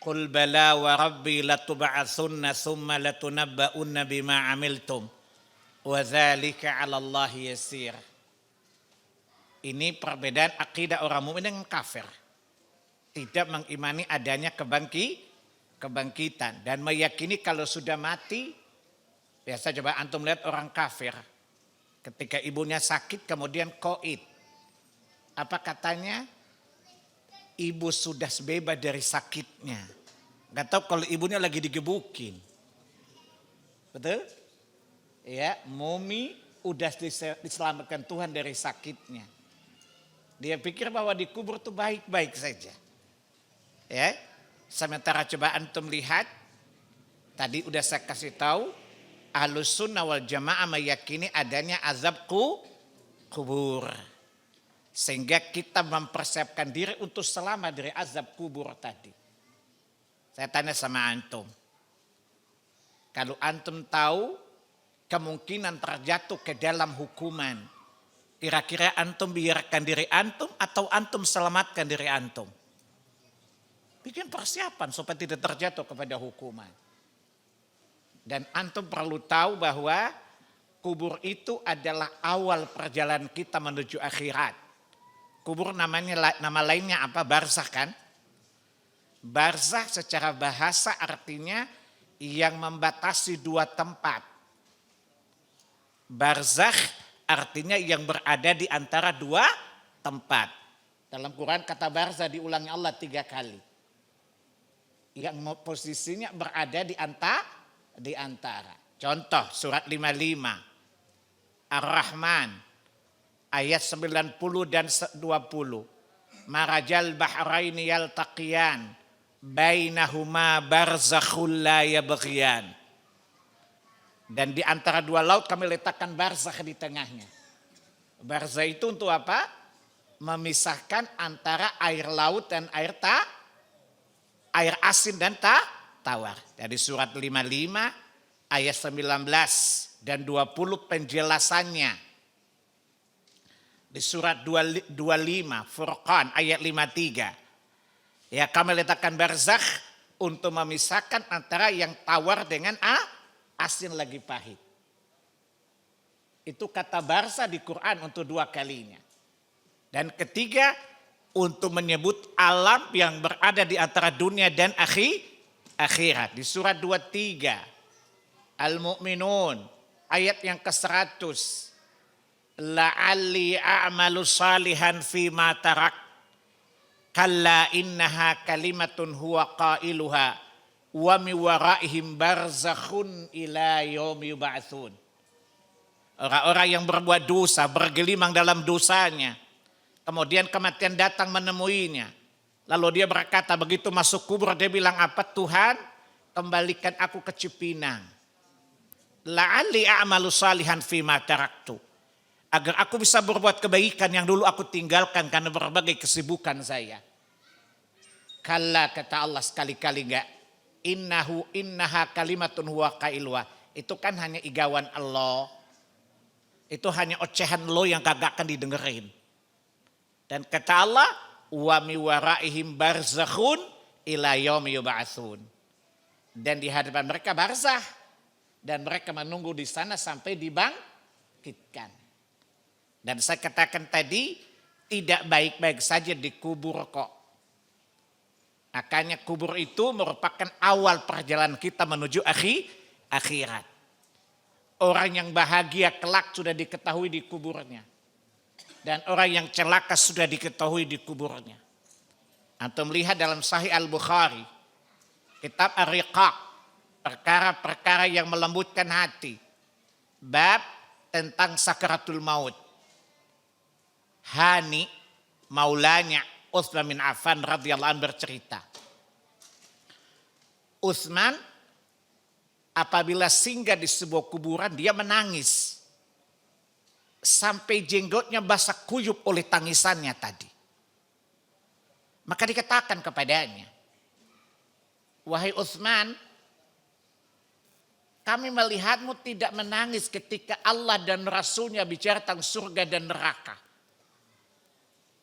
Qul bala wa rabbi latub'atsunna thumma latunabba'unna bima 'amiltum. Wa dzalika 'ala Allahi yasir. Ini perbedaan akidah orang mukmin dengan kafir. Tidak mengimani adanya kebangkitan dan meyakini kalau sudah mati. Biasa coba antum lihat orang kafir. Ketika ibunya sakit kemudian qaid. Apa katanya? Ibu sudah bebas dari sakitnya. Gak tahu kalau ibunya lagi digebukin. Betul? Ya, mumi udah diselamatkan Tuhan dari sakitnya. Dia pikir bahwa di kubur itu baik-baik saja. Ya. Sementara coba antum lihat, tadi udah saya kasih tahu, Ahlus Sunnah wal Jamaah meyakini adanya azab kubur. Sehingga kita mempersiapkan diri untuk selamat dari azab kubur tadi. Saya tanya sama antum. Kalau antum tahu kemungkinan terjatuh ke dalam hukuman, kira-kira antum biarkan diri antum atau antum selamatkan diri antum? Bikin persiapan supaya tidak terjatuh kepada hukuman. Dan antum perlu tahu bahwa kubur itu adalah awal perjalanan kita menuju akhirat. Kubur nama lainnya apa? Barzakh kan? Barzakh secara bahasa artinya yang membatasi dua tempat. Barzakh artinya yang berada di antara dua tempat. Dalam Quran kata barzakh diulangi Allah 3 kali. Yang posisinya berada di antara. Contoh surat 55. Ar-Rahman ayat 90 dan 20. Marajal bahraini yaltaqiyan bainahuma barzakhul la yabghiyan. Dan di antara dua laut kami letakkan barzakh di tengahnya. Barzakh itu untuk apa? Memisahkan antara air laut dan air asin dan tawar. Dari surat 55 ayat 19 dan 20 penjelasannya. Di surat 25 Furqan ayat 53. Ya, kami letakkan barzakh untuk memisahkan antara yang tawar dengan asin lagi pahit. Itu kata barza di Quran untuk 2 kalinya. Dan ketiga untuk menyebut alam yang berada di antara dunia dan akhirat. Di surat 23 Al-Mu'minun ayat yang ke-100. La'alli a'malu salihan fima tarak. Kalla innaha kalimatun huwa qailuha. Wa mi waraihim barzakhun ila yaumi yub'atsun. Orang-orang yang berbuat dosa, bergelimang dalam dosanya. Kemudian kematian datang menemuinya. Lalu dia berkata, begitu masuk kubur dia bilang apa? Tuhan, kembalikan aku ke Cipinang. La'alli a'malu salihan fima taraktu. Agar aku bisa berbuat kebaikan yang dulu aku tinggalkan karena berbagai kesibukan saya. Kalla, kata Allah, sekali-kali enggak. Innaha kalimatun huwa qailuha. Itu kan hanya igawan Allah. Itu hanya ocehan lo yang kagak akan didengerin. Dan kata Allah, wa mi waraihim barzakhun ila yaumi yub'atsun. Dan di hadapan mereka barzah, dan mereka menunggu di sana sampai dibangkitkan. Dan saya katakan tadi, tidak baik-baik saja dikubur kok. Makanya kubur itu merupakan awal perjalanan kita menuju akhirat. Orang yang bahagia kelak sudah diketahui di kuburnya. Dan orang yang celaka sudah diketahui di kuburnya. Antum melihat dalam Sahih Al-Bukhari, kitab Ar-Riqaq, perkara-perkara yang melembutkan hati. Bab tentang sakaratul maut. Hani maulanya Utsman bin Affan radhiyallahu anhu bercerita. Utsman apabila singgah di sebuah kuburan dia menangis. Sampai jenggotnya basah kuyup oleh tangisannya tadi. Maka dikatakan kepadanya, wahai Utsman, kami melihatmu tidak menangis ketika Allah dan Rasulnya bicara tentang surga dan neraka.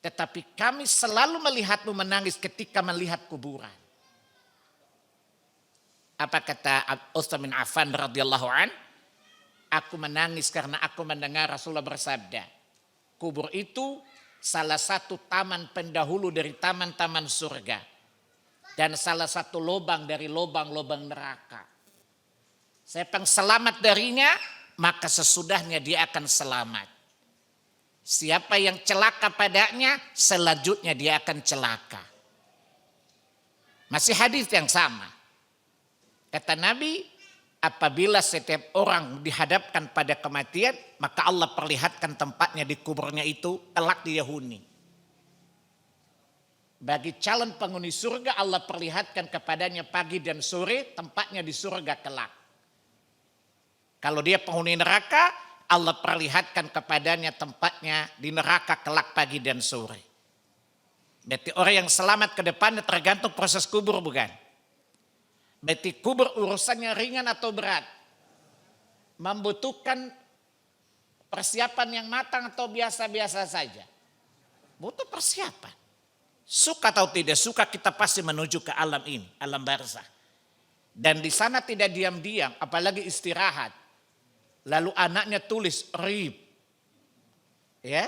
Tetapi kami selalu melihatmu menangis ketika melihat kuburan. Apa kata Utsman bin Affan radhiyallahu an? Aku menangis karena aku mendengar Rasulullah bersabda, kubur itu salah satu taman pendahulu dari taman-taman surga. Dan salah satu lubang dari lubang-lubang neraka. Siapa yang selamat darinya, maka sesudahnya dia akan selamat. Siapa yang celaka padanya, selanjutnya dia akan celaka. Masih hadis yang sama. Kata Nabi, apabila setiap orang dihadapkan pada kematian, maka Allah perlihatkan tempatnya di kuburnya itu kelak diyahuni. Bagi calon penghuni surga, Allah perlihatkan kepadanya pagi dan sore tempatnya di surga kelak. Kalau dia penghuni neraka, Allah perlihatkan kepadanya tempatnya di neraka kelak pagi dan sore. Berarti orang yang selamat ke depannya tergantung proses kubur bukan? Berarti kubur urusannya ringan atau berat? Membutuhkan persiapan yang matang atau biasa-biasa saja? Butuh persiapan. Suka atau tidak suka kita pasti menuju ke alam ini, alam barzah. Dan di sana tidak diam-diam, apalagi istirahat. Lalu anaknya tulis rip. Ya.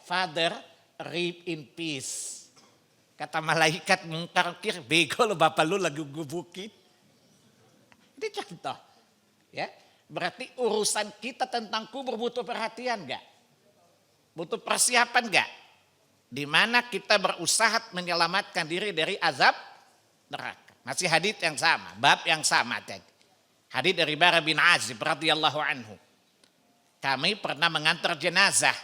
Father rip in peace. Kata malaikat mungkar kir, bego lo bapak lu lagi gubukin. Ini contoh. Ya. Berarti urusan kita tentang kubur butuh perhatian enggak? Butuh persiapan enggak? Di mana kita berusaha menyelamatkan diri dari azab neraka. Masih hadits yang sama, bab yang sama tadi. Hadits dari Bara bin Azib radhiyallahu anhu. Kami pernah mengantar jenazah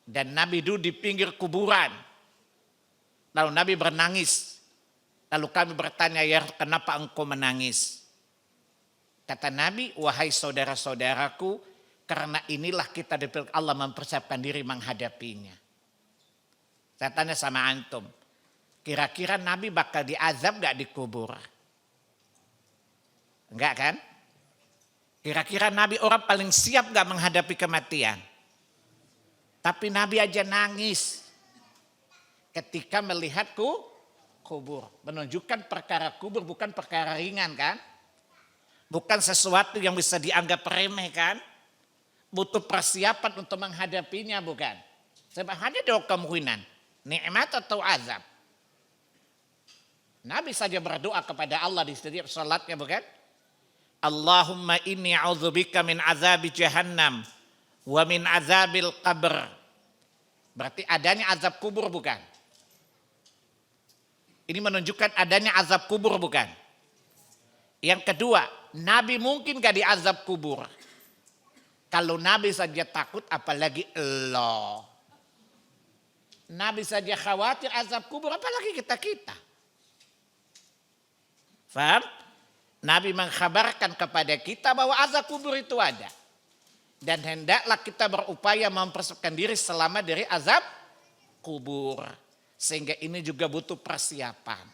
dan Nabi duduk di pinggir kuburan. Lalu Nabi bernangis. Lalu kami bertanya, ya kenapa engkau menangis? Kata Nabi, wahai saudara-saudaraku, karena inilah kita dipilih Allah mempersiapkan diri menghadapinya. Saya tanya sama antum, kira-kira Nabi bakal diazab gak di kubur? Enggak kan? Kira-kira Nabi orang paling siap gak menghadapi kematian? Tapi Nabi aja nangis ketika melihat kubur. Menunjukkan perkara kubur bukan perkara ringan kan. Bukan sesuatu yang bisa dianggap remeh kan. Butuh persiapan untuk menghadapinya bukan. Sebab hanya dua kemungkinan. Nikmat atau azab. Nabi saja berdoa kepada Allah di setiap salatnya bukan. Allahumma inni a'udzubika min azabi jahannam wa min azabil qabr. Berarti adanya azab kubur bukan. Ini menunjukkan adanya azab kubur bukan. Yang kedua, Nabi mungkin gak diazab kubur. Kalau Nabi saja takut apalagi Allah. Nabi saja khawatir azab kubur apalagi kita-kita. Faham? Nabi mengkhabarkan kepada kita bahwa azab kubur itu ada. Dan hendaklah kita berupaya mempersiapkan diri selama dari azab kubur. Sehingga ini juga butuh persiapan.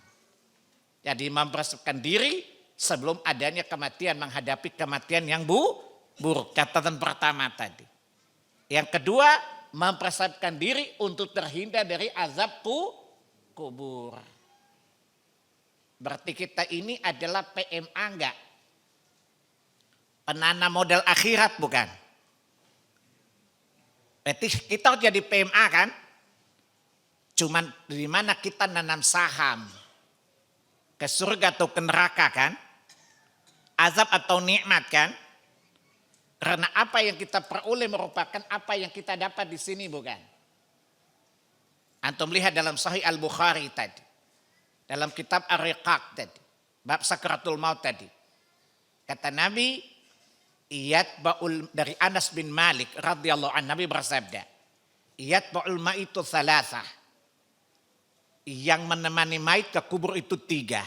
Jadi mempersiapkan diri sebelum adanya kematian, menghadapi kematian yang buruk. Catatan pertama tadi. Yang kedua, mempersiapkan diri untuk terhindar dari azab kubur. Berarti kita ini adalah PMA enggak? Penanam modal akhirat bukan? Berarti kita jadi PMA kan? Cuman di mana kita nanam saham. Ke surga atau ke neraka kan? Azab atau nikmat kan? Karena apa yang kita peroleh merupakan apa yang kita dapat di sini bukan? Antum lihat dalam Sahih Al-Bukhari tadi. Dalam kitab Ar-Riqaq tadi. Bab Sakratul Maut tadi. Kata Nabi, dari Anas bin Malik radhiyallahu anhu, Nabi bersabda, Yatba'ul ma'itu thalathah. Yang menemani mayit ke kubur itu 3.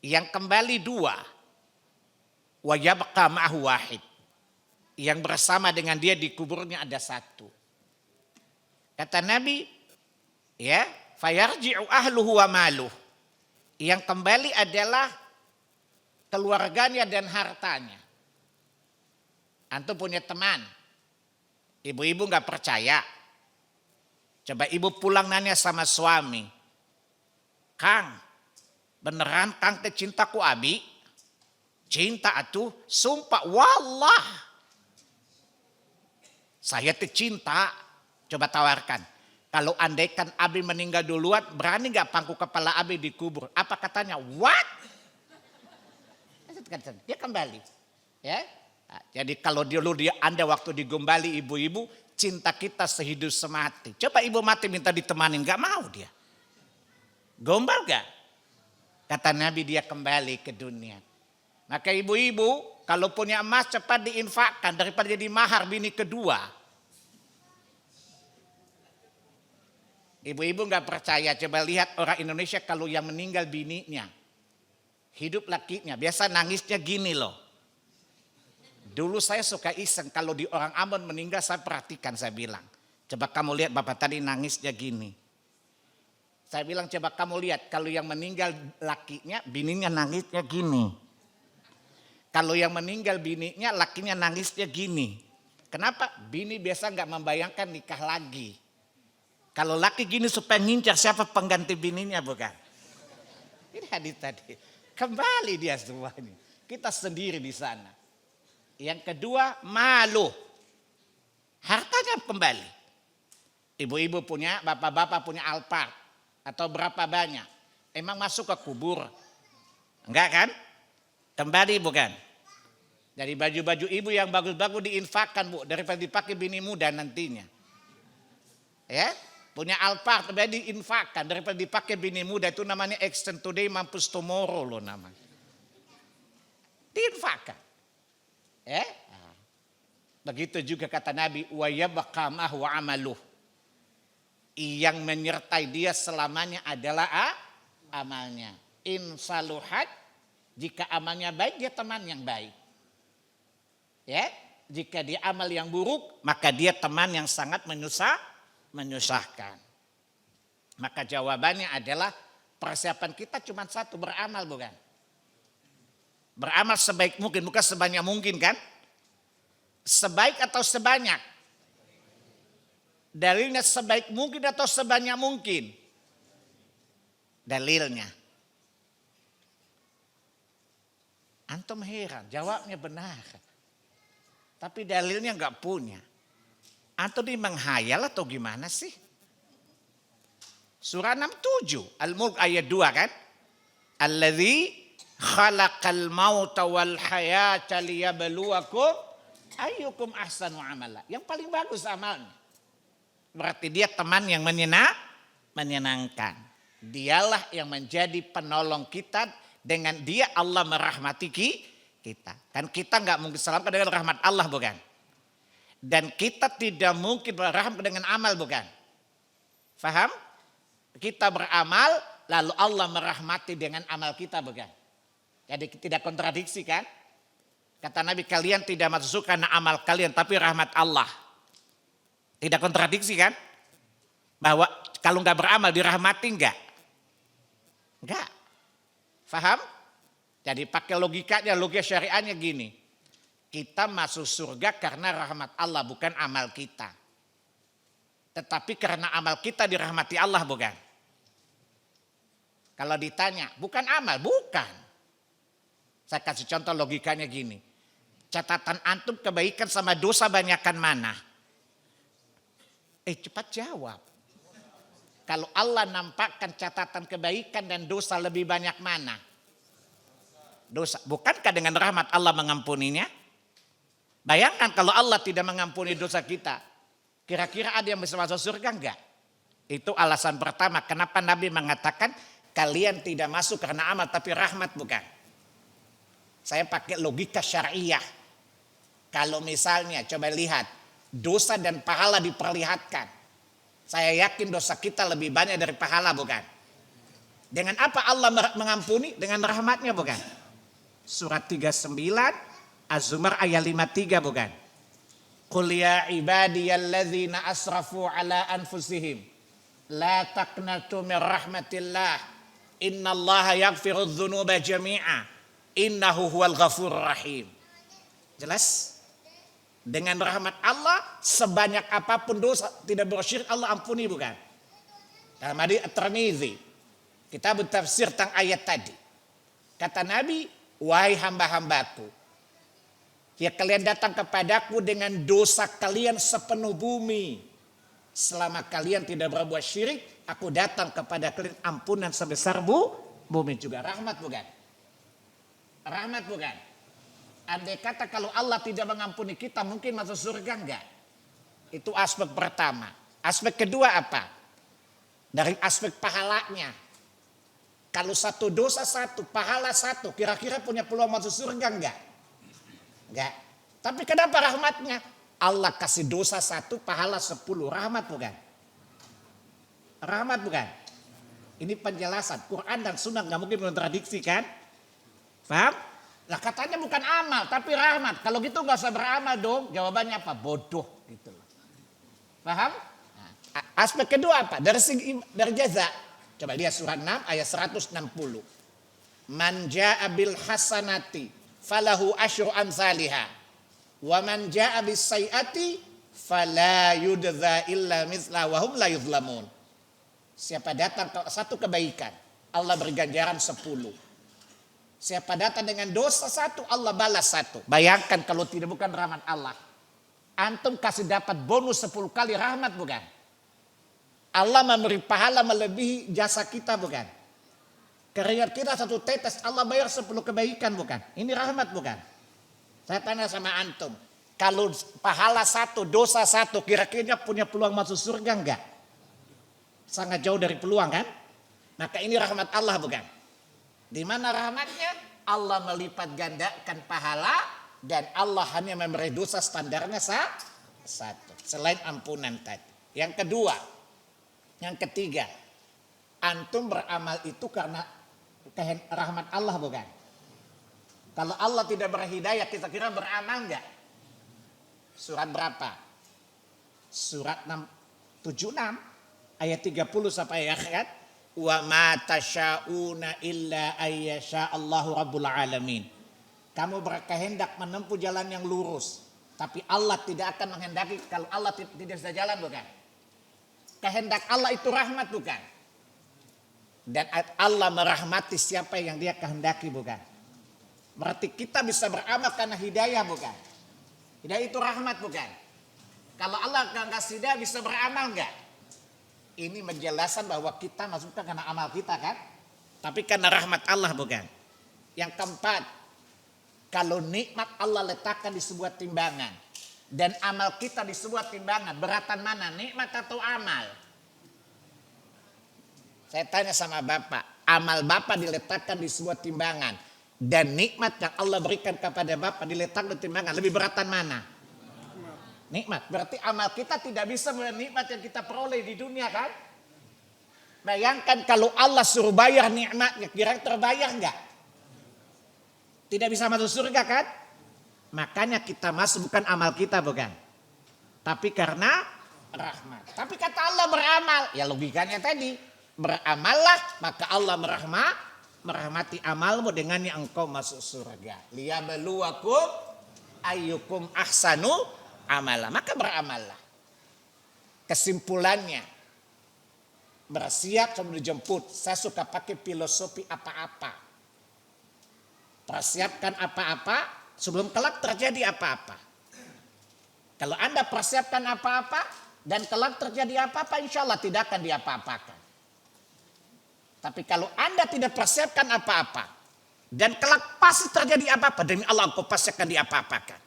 Yang kembali 2. Wa yabqa ma'ahu wahid. Yang bersama dengan dia di kuburnya ada 1. Kata Nabi, ya, fayarji'u ahluhu wa maluh. Yang kembali adalah keluarganya dan hartanya. Antum punya teman, ibu-ibu nggak percaya. Coba ibu pulang nanya sama suami, Kang, beneran Kang teh cintaku abi? Cinta atuh, sumpah, wallah. Saya teh cinta, coba tawarkan. Kalau andaikan abi meninggal duluan, berani gak pangku kepala abi dikubur? Apa katanya? What? Dia kembali. Ya. Nah, jadi kalau dulu Anda waktu digombali ibu-ibu, cinta kita sehidup semati. Coba ibu mati minta ditemanin, gak mau dia. Gombal gak? Kata Nabi dia kembali ke dunia. Maka ibu-ibu kalau punya emas cepat diinfakkan daripada jadi mahar bini kedua. Ibu-ibu gak percaya, coba lihat orang Indonesia kalau yang meninggal bininya. Hidup lakinya, biasa nangisnya gini loh. Dulu saya suka iseng, kalau di orang Ambon meninggal saya perhatikan, saya bilang. Coba kamu lihat bapak tadi nangisnya gini. Saya bilang coba kamu lihat, kalau yang meninggal lakinya, bininya nangisnya gini. Kalau yang meninggal bininya, lakinya nangisnya gini. Kenapa? Bini biasa gak membayangkan nikah lagi. Kalau laki gini supaya ngincar siapa pengganti bininya bukan? Ini hadis tadi. Kembali dia semuanya. Kita sendiri di sana. Yang kedua malu. Hartanya kembali. Ibu-ibu punya, bapak-bapak punya Alphard. Atau berapa banyak. Emang masuk ke kubur? Enggak kan? Kembali bukan? Dari baju-baju ibu yang bagus-bagus diinfakkan bu. Daripada dipakai bini muda nantinya. Ya? Punya Alphard, diinfakkan daripada dipakai bini muda, itu namanya extend today mampus tomorrow loh namanya. Diinfakkan. Ya? Begitu juga kata Nabi, wa yabqa ma'ahu amaluh. Yang menyertai dia selamanya adalah amalnya. In saluhat, jika amalnya baik dia teman yang baik. Ya, jika dia amal yang buruk, maka dia teman yang sangat menyusahkan. Maka jawabannya adalah persiapan kita cuma satu, beramal bukan? Beramal sebaik mungkin, bukan sebanyak mungkin kan? Sebaik atau sebanyak? Dalilnya sebaik mungkin atau sebanyak mungkin? Dalilnya. Antum heran, jawabnya benar. Tapi dalilnya enggak punya. Antum ini menghayal atau gimana sih? Surah 67, Al-Mulk ayat 2 kan? Alladzi khalaqal mauta wal hayata liyabluwakum ayyukum ahsanu amala. Yang paling bagus amalnya. Berarti dia teman yang menyenangkan. Dialah yang menjadi penolong kita. Dengan dia Allah merahmati kita. Kan kita nggak mungkin selamatkan dengan rahmat Allah, bukan? Dan kita tidak mungkin berahmat dengan amal, bukan? Faham? Kita beramal lalu Allah merahmati dengan amal kita, bukan? Jadi tidak kontradiksi kan? Kata Nabi, kalian tidak masuk karena amal kalian tapi rahmat Allah. Tidak kontradiksi kan? Bahwa kalau nggak beramal dirahmati enggak? Enggak. Faham? Jadi pakai logikanya, logika syariahnya gini. Kita masuk surga karena rahmat Allah, bukan amal kita. Tetapi karena amal kita dirahmati Allah, bukan? Kalau ditanya, bukan amal, bukan. Saya kasih contoh logikanya gini. Catatan antum kebaikan sama dosa banyakan mana? Cepat jawab. Kalau Allah nampakkan catatan kebaikan dan dosa lebih banyak mana? Dosa. Bukankah dengan rahmat Allah mengampuninya? Bayangkan kalau Allah tidak mengampuni dosa kita. Kira-kira ada yang bisa masuk surga enggak? Itu alasan pertama kenapa Nabi mengatakan kalian tidak masuk karena amal tapi rahmat, bukan? Saya pakai logika syariah. Kalau misalnya coba lihat dosa dan pahala diperlihatkan. Saya yakin dosa kita lebih banyak dari pahala, bukan? Dengan apa Allah mengampuni? Dengan rahmatnya, bukan? Surat 39 Az-Zumar ayat 53, bukan? Qul ya ibadiyalladzina asrafu ala anfusihim la taqnatu min rahmatillah innallaha yaghfirudz dzunuba jami'a innahu huwal ghafurur rahim. Jelas? Dengan rahmat Allah sebanyak apapun dosa tidak bersyirik Allah ampuni, bukan? Dalam hadis At-Tirmidzi kitab tafsir tentang ayat tadi. Kata Nabi, wahai hamba-hambaku, ya kalian datang kepadaku dengan dosa kalian sepenuh bumi. Selama kalian tidak berbuat syirik, aku datang kepada kalian ampunan sebesar bumi juga. Rahmat, bukan? Rahmat, bukan? Andai kata kalau Allah tidak mengampuni kita mungkin masuk surga enggak? Itu aspek pertama. Aspek kedua apa? Dari aspek pahalanya. Kalau satu dosa satu, pahala satu, kira-kira punya peluang masuk surga enggak? Enggak. Tapi kenapa rahmatnya? Allah kasih dosa satu, pahala 10. Rahmat, bukan? Rahmat, bukan? Ini penjelasan. Quran dan Sunnah enggak mungkin kontradiksi kan? Paham? Lah katanya bukan amal tapi rahmat. Kalau gitu nggak usah beramal dong. Jawabannya apa? Bodoh gitu loh. Paham? Nah, aspek kedua apa? Dari jaza. Coba lihat surat 6 ayat 160. Man jaa bil hasanati falahu asyru amsalha. Wa man jaa bis sayyiati fala yudza illa mithla wa hum la yuzlamun. Siapa datang ke satu kebaikan, Allah beri ganjaran 10. Siapa datang dengan dosa satu, Allah balas satu. Bayangkan kalau tidak bukan rahmat Allah. Antum kasih dapat bonus 10 kali rahmat, bukan? Allah memberi pahala melebihi jasa kita, bukan? Keringat kita satu tetes, Allah bayar 10 kebaikan, bukan? Ini rahmat, bukan? Saya tanya sama antum. Kalau pahala satu, dosa satu, kira-kira punya peluang masuk surga enggak? Sangat jauh dari peluang kan? Maka ini rahmat Allah, bukan? Di mana rahmatnya? Allah melipat gandakan pahala dan Allah hanya memberi dosa standarnya satu. Selain ampunan tadi. Yang kedua, yang ketiga, antum beramal itu karena rahmat Allah, bukan? Kalau Allah tidak berhidayah, kita kira beramal enggak? Surat berapa? Surat 76 ayat 30 sampai akhir. Wa ma tasyauna illa ayyasha Allahu rabbul alamin. Kamu berkehendak menempuh jalan yang lurus Tapi Allah tidak akan menghendaki kalau Allah tidak bisa jalan, bukan? Kehendak Allah itu rahmat, bukan? Dan Allah merahmati siapa yang dia kehendaki, bukan? Berarti kita bisa beramal karena hidayah, bukan? Hidayah itu rahmat, bukan? Kalau Allah akan kasih hidayah bisa beramal enggak? Ini menjelaskan bahwa kita maksudnya karena amal kita, kan? Tapi karena rahmat Allah, bukan? Yang keempat, kalau nikmat Allah letakkan di sebuah timbangan dan amal kita di sebuah timbangan, beratan mana, nikmat atau amal? Saya tanya sama Bapak, amal Bapak diletakkan di sebuah timbangan dan nikmat yang Allah berikan kepada Bapak diletakkan di timbangan, lebih beratan mana? Nikmat. Berarti amal kita tidak bisa melihat nikmat yang kita peroleh di dunia, kan? Bayangkan kalau Allah suruh bayar nikmatnya, kira terbayar enggak? Tidak bisa masuk surga, kan? Makanya kita masuk bukan amal kita, bukan? Tapi karena rahmat. Tapi kata Allah beramal. Ya logikanya tadi. Beramallah maka Allah merahmati amalmu dengan yang engkau masuk surga. Liyabluwakum ayyukum ahsanu amala. Maka beramallah. Kesimpulannya. Bersiap sebelum dijemput. Saya suka pakai filosofi apa-apa. Persiapkan apa-apa sebelum kelak terjadi apa-apa. Kalau Anda persiapkan apa-apa dan kelak terjadi apa-apa, insya Allah tidak akan diapa-apakan. Tapi kalau Anda tidak persiapkan apa-apa dan kelak pasti terjadi apa-apa, demi Allah engkau pasti akan diapa-apakan.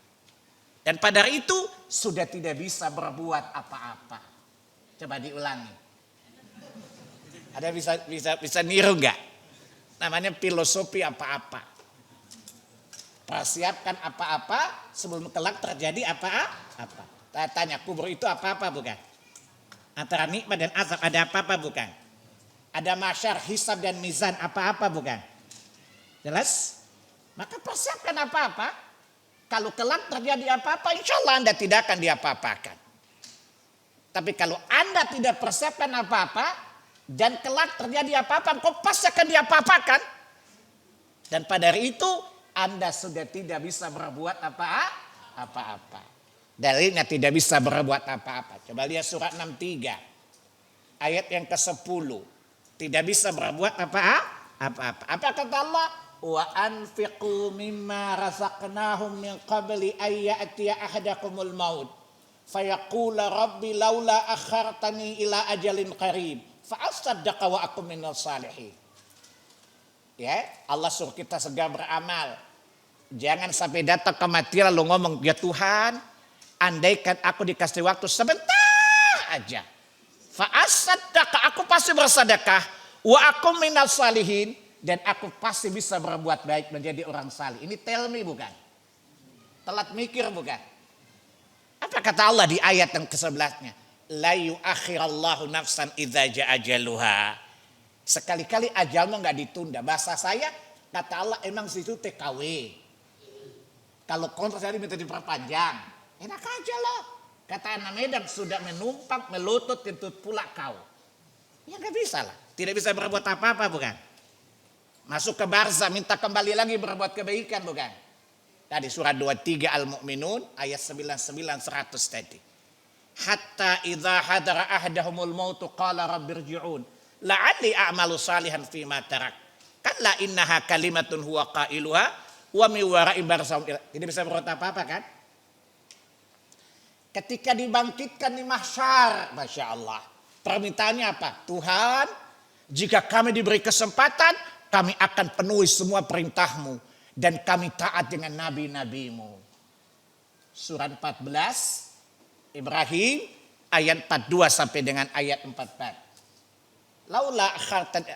Dan pada hari itu sudah tidak bisa berbuat apa-apa. Coba diulangi. Ada bisa niru enggak? Namanya filosofi apa-apa. Persiapkan apa-apa sebelum kelak terjadi apa-apa. Saya tanya, kubur itu apa-apa, bukan? Antara nikmat dan azab ada apa-apa, bukan? Ada masyar, hisab dan mizan apa-apa, bukan? Jelas? Maka persiapkan apa-apa. Kalau kelak terjadi apa-apa, insya Allah Anda tidak akan diapa-apakan. Tapi kalau Anda tidak persiapkan apa-apa dan kelak terjadi apa-apa, engkau pasti akan diapa-apakan. Dan pada hari itu Anda sudah tidak bisa berbuat apa-apa. Dalilnya tidak bisa berbuat apa-apa. Coba lihat surat 63. Ayat yang ke-10. Tidak bisa berbuat apa-apa. Apa kata Allah? Wa anfiqu mimma razaqnahum min qabli ayyatiya ahadakumul maut. Fayaqula rabbi laula akhartani ila ajalin qarib. Fa'asaddaqa wa akum minal salihin. Ya, Allah suruh kita segera beramal. Jangan sampai datang kematian lalu ngomong, ya Tuhan, andaikan aku dikasih waktu sebentar aja. Fa'asaddaqa, aku pasti bersedekah. Wa akum minal salihin, dan aku pasti bisa berbuat baik menjadi orang salih. Ini tell me, bukan? Telat mikir, bukan? Apa kata Allah di ayat yang ke-11-nya? La yu'akhirallahu nafsan idza ja'a ajaluha. Sekali-kali ajalmu nggak ditunda. Bahasa saya, kata Allah emang situ TKW. Kalau kontrak saya minta diperpanjang, enak aja loh. Kata anak Medan sudah menumpang, melutut, kentut pula kau. Ya nggak bisa lah. Tidak bisa berbuat apa-apa, bukan? Masuk ke barza, minta kembali lagi berbuat kebaikan, bukan? Tadi surat 23 Al-Mu'minun ayat 99-100 tadi. Hatta idza hadara ahdahumul mautu qala rabbirji'un. La'alli a'malu salihan fima tarak. Kalla innaha kalimatun huwa qailuha wa mi wara'i barzahum. Tidak bisa berbuat apa-apa, kan? Ketika dibangkitkan di mahsyar, Masya Allah. Permintaannya apa? Tuhan, jika kami diberi kesempatan, kami akan penuhi semua perintahmu. Dan kami taat dengan nabi-nabimu. Surat 14, Ibrahim, ayat 42 sampai dengan ayat 44. Laula akhartan,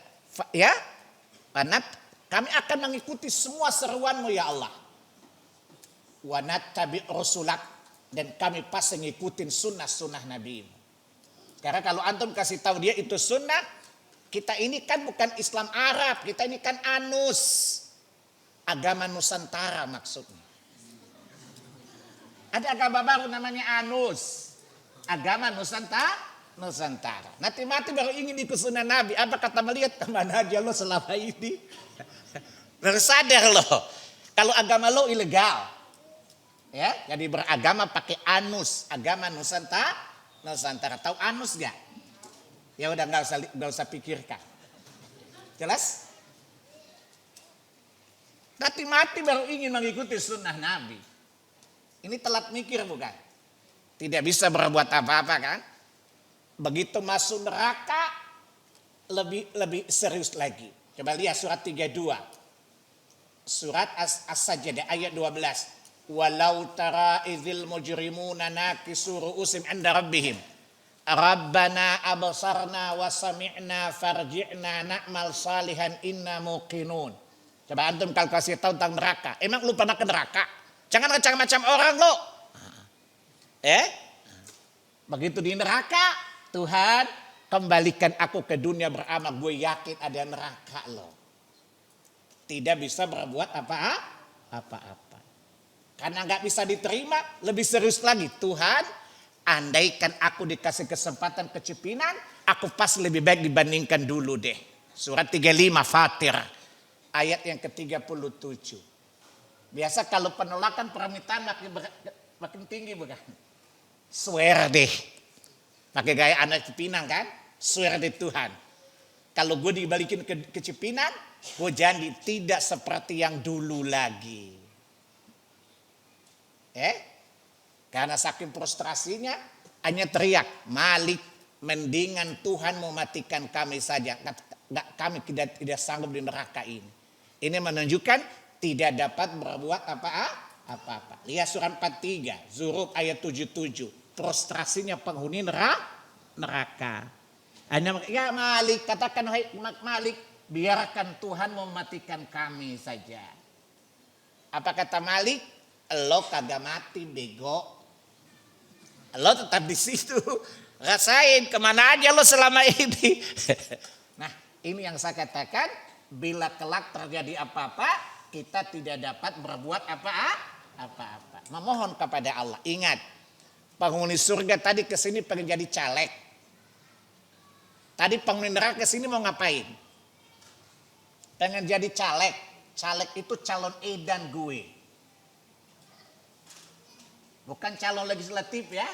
ya, panat, kami akan mengikuti semua seruanmu ya Allah. Wa nattabi rusulak, dan kami pasti ngikutin sunnah-sunnah nabimu. Karena kalau antum kasih tahu dia itu sunnah, kita ini kan bukan Islam Arab, kita ini kan Anus. Agama Nusantara maksudnya. Ada agama baru namanya Anus. Agama Nusantara. Nanti mati baru ingin ikut sunnah Nabi. Apa kata melihat kemana aja lo selama ini? Baru sadar lo. Kalau agama lo ilegal. Ya, jadi beragama pakai anus, agama Nusantara. Tahu anus gak? Ya udah nggak usah pikirkan. Jelas? Mati baru ingin mengikuti sunnah Nabi. Ini telat mikir bukan? Tidak bisa berbuat apa-apa kan? Begitu masuk neraka lebih serius lagi. Coba lihat surat 32. Surat As-Sajdah ayat 12. Walau tara idzil mujrimuna nakisu ru'usim 'inda rabbihim. Rabbana absarna wa sami'na farji'na na'mal salihan inna muqinun. Coba antum kalau kasih tahu tentang neraka. Emang lu pernah ke neraka? Jangan macam-macam orang lo. Begitu di neraka, Tuhan kembalikan aku ke dunia beramal. Gue yakin ada neraka lo. Tidak bisa berbuat apa-apa. Karena nggak bisa diterima, lebih serius lagi. Tuhan, andaikan aku dikasih kesempatan kecipinan, aku pasti lebih baik dibandingkan dulu deh. Surat 35 Fatir, ayat yang ke-37. Biasa kalau penolakan permintaan makin tinggi bukan? Swear deh. Pakai gaya anak Cipinang kan? Swear deh Tuhan. Kalau gue dibalikin ke Cipinang, gue janji tidak seperti yang dulu lagi. Karena saking frustrasinya hanya teriak, Malik, mendingan Tuhan mematikan kami saja. Kami tidak sanggup di neraka ini. Ini menunjukkan tidak dapat berbuat apa-apa. Lihat surat 43, Zuruf ayat 77. Frustrasinya penghuni neraka. Hanya ya Malik, katakan hai Malik, biarkan Tuhan mematikan kami saja. Apa kata Malik? Lo kagak mati bego. Lo tetap di situ. Rasain kemana aja lo selama ini. Nah ini yang saya katakan. Bila kelak terjadi apa-apa, kita tidak dapat berbuat apa-apa. Memohon kepada Allah. Ingat, penghuni surga tadi kesini pengen jadi caleg. Tadi penghuni neraka kesini mau ngapain? Pengen jadi caleg. Caleg itu calon edan gue. Bukan calon legislatif ya.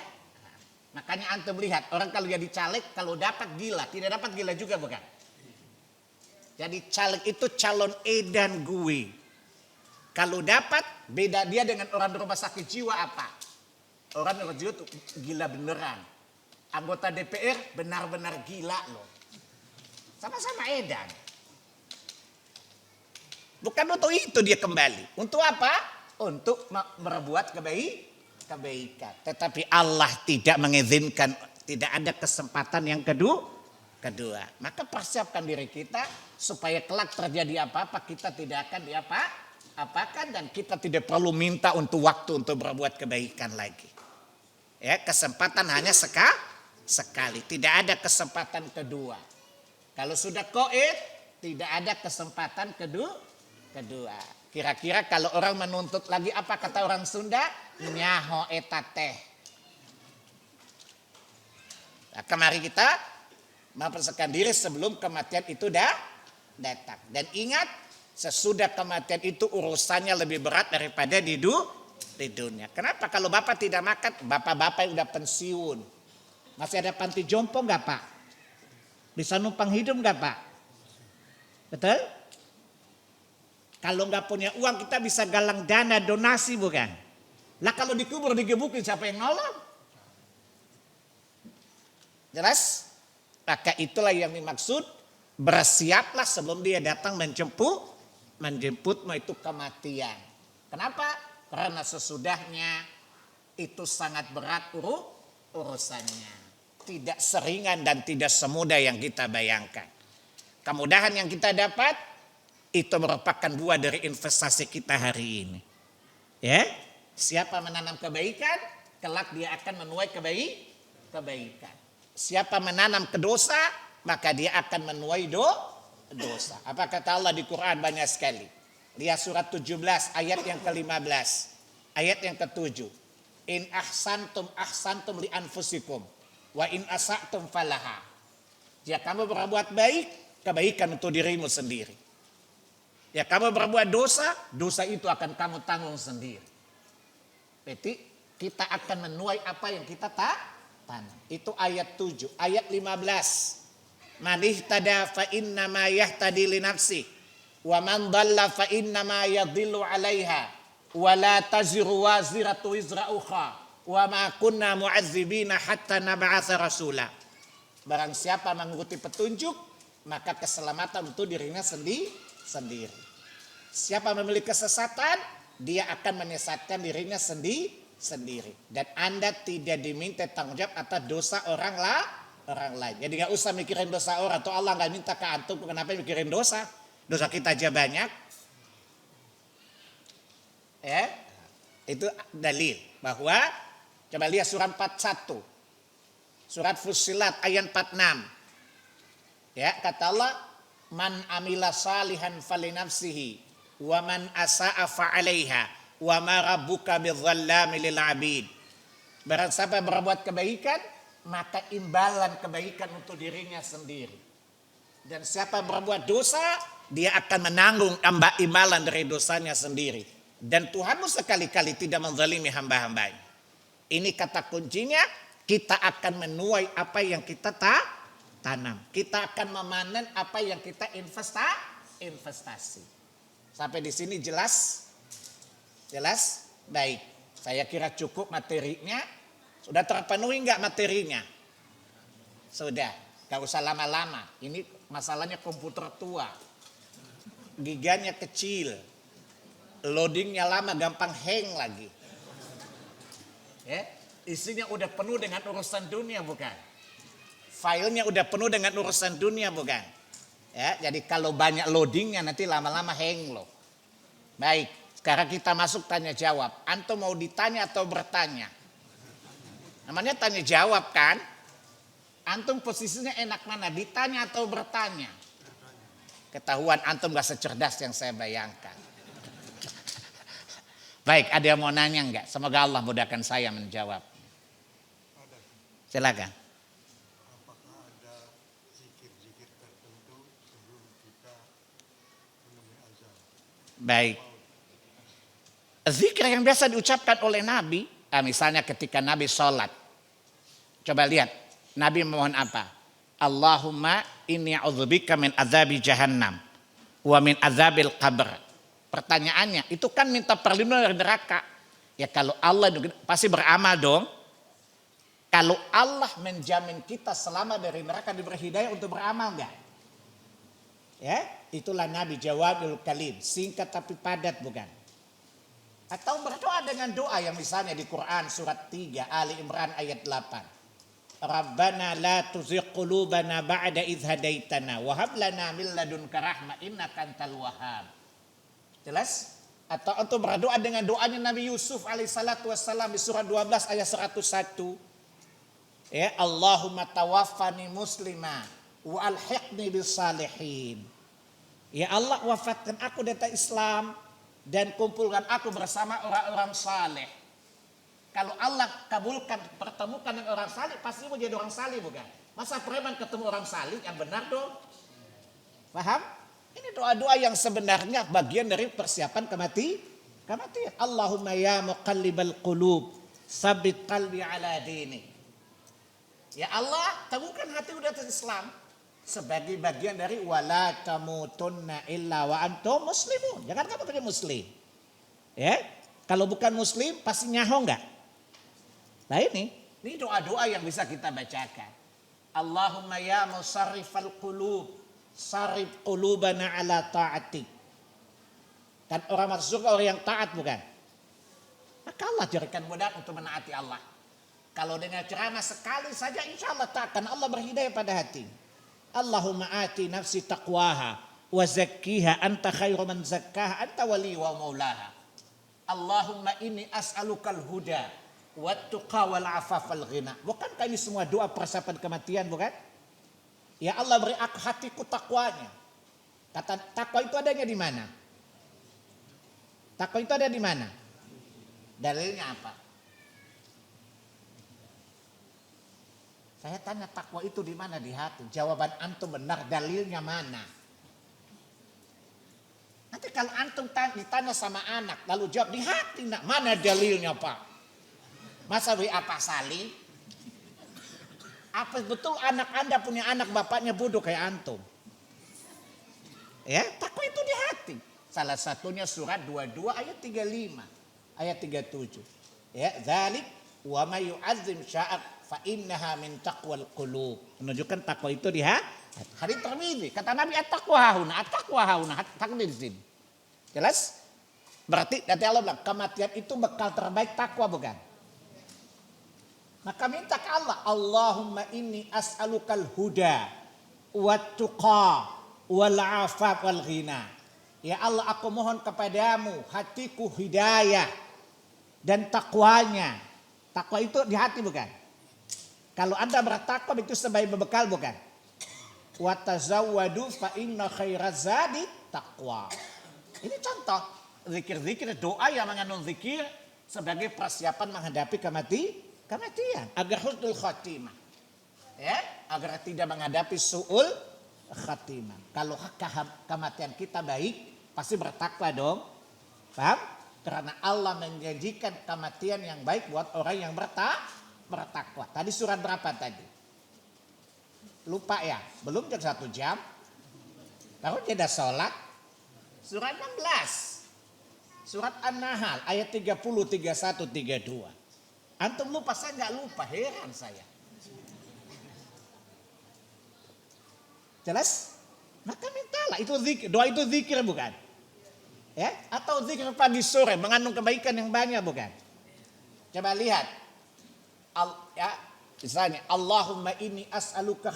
Makanya antum lihat orang kalau jadi caleg kalau dapat gila, tidak dapat gila juga bukan? Jadi caleg itu calon edan gue. Kalau dapat beda dia dengan orang rumah sakit jiwa apa? Orang rumah jiwa itu gila beneran. Anggota DPR benar-benar gila loh. Sama-sama edan. Bukan untuk itu dia kembali. Untuk apa? Untuk berbuat kebaikan. Tetapi Allah tidak mengizinkan, tidak ada kesempatan yang kedua. Maka persiapkan diri kita supaya kelak terjadi apa-apa kita tidak akan diapa-apakan dan kita tidak perlu minta untuk waktu untuk berbuat kebaikan lagi. Ya, kesempatan hanya sekali, tidak ada kesempatan kedua. Kalau sudah qaid, tidak ada kesempatan kedua. Kira-kira kalau orang menuntut lagi apa kata orang Sunda? Nyaho eta teh. Nah, kemari kita mempersiapkan diri sebelum kematian itu datang. Dan ingat, sesudah kematian itu urusannya lebih berat daripada di dunia. Kenapa? Kalau bapak tidak makan, bapak-bapak yang udah pensiun. Masih ada panti jompo nggak pak? Bisa numpang hidup nggak pak? Betul? Kalau nggak punya uang kita bisa galang dana donasi bukan? Lah kalau dikubur digebukin siapa yang nolong? Jelas? Maka itulah yang dimaksud bersiaplah sebelum dia datang menjemputmu itu kematian. Kenapa? Karena sesudahnya itu sangat berat urusannya. Tidak seringan dan tidak semudah yang kita bayangkan. Kemudahan yang kita dapat itu merupakan buah dari investasi kita hari ini. Ya, siapa menanam kebaikan, kelak dia akan menuai kebaikan. Siapa menanam kedosa, maka dia akan menuai dosa. Apa kata Allah di Quran banyak sekali. Lihat surat 17 ayat yang ke-15, ayat yang ke-7. In ahsantum li anfusikum wa in asa'tum falaha. Jika kamu berbuat baik, kebaikan untuk dirimu sendiri. Ya kamu berbuat dosa, dosa itu akan kamu tanggung sendiri. Berarti kita akan menuai apa yang kita tanam. Itu ayat 7. Ayat 15. Man ihtada fa innama yahtadi li nafsi wa man dhalla fa innama yadhillu 'alaiha wa la taziru waziratu wizra ukhra wa ma kunna mu'adzibina hatta nab'atsa rasula. Barang siapa mengikuti petunjuk, maka keselamatan untuk dirinya sendiri. Siapa memiliki kesesatan, dia akan menyesatkan dirinya sendiri. Dan Anda tidak diminta tanggung jawab atas dosa orang lain. Jadi nggak usah mikirin dosa orang. Atau Allah nggak minta ke antum, kenapa mikirin dosa? Dosa kita aja banyak. Itu dalil bahwa coba lihat surat 41. Surat Fussilat ayat 46. Ya, kata Allah, man amila salihan falinafsihi wa man asa'a fa'alaiha wa ma rabbuka bidzallami lil 'abid. Barang siapa berbuat kebaikan, maka imbalan kebaikan untuk dirinya sendiri. Dan siapa berbuat dosa, dia akan menanggung imbalan dari dosanya sendiri. Dan Tuhanmu sekali-kali tidak menzalimi hamba-hambanya. Ini kata kuncinya, kita akan menuai apa yang kita tanam. Kita akan memanen apa yang kita investasi. Sampai di sini jelas? Jelas? Baik. Saya kira cukup materinya. Sudah terpenuhi enggak materinya? Sudah. Gak usah lama-lama. Ini masalahnya komputer tua. Giganya kecil. Loadingnya lama, gampang hang lagi. Isinya udah penuh dengan urusan dunia, bukan? Filenya udah penuh dengan urusan dunia, bukan? Ya, jadi kalau banyak loadingnya nanti lama-lama hang loh. Baik, sekarang kita masuk tanya jawab. Antum mau ditanya atau bertanya? Namanya tanya jawab kan? Antum posisinya enak mana? Ditanya atau bertanya? Ketahuan antum gak secerdas yang saya bayangkan. Baik, ada yang mau nanya enggak? Semoga Allah mudahkan saya menjawab. Silakan. Apakah ada zikir-zikir tertentu sebelum kita menemui azan? Baik. Zikir yang biasa diucapkan oleh Nabi, misalnya ketika Nabi sholat. Coba lihat, Nabi memohon apa? Allahumma inni a'udzubika min azabi jahannam wa min azabil qabr. Pertanyaannya, itu kan minta perlindungan dari neraka. Ya kalau Allah pasti beramal dong. Kalau Allah menjamin kita selama dari neraka diberi hidayah untuk beramal enggak? Ya, itulah Nabi Jawabul Kalim, singkat tapi padat, bukan? Atau berdoa dengan doa yang misalnya di Quran surat 3 Ali Imran ayat 8. Rabbana la tuzigh qulubana ba'da idh hadaitana wa hab lana min ladunka rahmah innaka antal wahhab. Jelas? Atau untuk berdoa dengan doanya Nabi Yusuf alaihissalatu wassalam di surat 12 ayat 101. Ya, Allahumma tawaffani muslima wa alhiqni bis salihin. Ya Allah, wafatkan aku di atas Islam dan kumpulkan aku bersama orang-orang saleh. Kalau Allah kabulkan, pertemukan dengan orang saleh, pasti mau jadi orang saleh, bukan? Masa preman ketemu orang saleh, yang benar dong. Paham? Ini doa-doa yang sebenarnya bagian dari persiapan kematian. Allahumma ya muqallibal qulub, tsabbit qalbi ala dinik. Ya Allah, teguhkan hati udah atas Islam sebagai bagian dari wala tamutunna illa wa antum muslimun. Jangan kamu jadi muslim. Ya, kalau bukan muslim pasti nyaho enggak? Nah ini doa-doa yang bisa kita bacakan. Allahumma ya musarrifal qulub, sarif qulubana ala ta'atik. Kan orang masuk surga orang yang taat, bukan? Maka Allah jadikan mudah untuk menaati Allah. Kalau dengan ceramah sekali saja insya Allah takkan Allah berhidayah pada hati. Allahumma ati nafsi taqwaha wa zakkiha anta khairu man zakkaha anta wali wa maulaha. Allahumma inni as'alukal huda wa tuqa wal afafal ghina. Bukankah ini semua doa persiapan kematian, bukan? Ya Allah, beri aku hatiku takwanya. Kata takwa itu adanya di mana? Takwa itu ada di mana? Dalilnya apa? Saya tanya takwa itu di mana? Di hati. Jawaban antum benar, dalilnya mana? Nanti kalau antum ditanya sama anak, lalu jawab di hati, nak mana dalilnya Pak? Masa WA Pak Salim? Apa betul anak Anda punya anak bapaknya bodoh kayak antum? Ya, takwa itu di hati. Salah satunya surat 22 ayat 35, ayat 37. Ya, dzalik wa may yu'azzim sya'ar fa innaha min taqwal qulub. Menunjukkan takwa itu di hati. Hadits Tirmidzi, kata Nabi at-taqwa hauna, takdir di sini. Jelas? Berarti kata Allah bilang kematian itu bekal terbaik takwa bukan? Maka minta ke Allah, Allahumma inni as'alukal huda wat tuqa wal afaf wal ghina. Ya Allah, aku mohon kepadamu hatiku hidayah dan takwanya. Takwa itu di hati bukan? Kalau Anda bertakwa itu sebagai bekal bukan? Wa tazawwadu fa inna khairaz zadi taqwa. Ini contoh zikir-zikir doa yang mengandung zikir sebagai persiapan menghadapi kematian agar husnul khatimah. Ya, agar tidak menghadapi su'ul khatimah. Kalau kematian kita baik, pasti bertakwa dong. Paham? Karena Allah menjanjikan kematian yang baik buat orang yang bertakwa. Tadi surat berapa tadi? Lupa ya? Belum 1 jam. Baru jeda sholat. Surat 16. Surat An-Nahl ayat 30, 31, 32. Antum lupa, saya nggak lupa, heran saya. Jelas? Maka mintalah, itu zikir, doa itu zikir bukan? Ya, atau zikir pagi sore mengandung kebaikan yang banyak bukan? Coba lihat. Ya, misalnya Allahumma inni as'aluka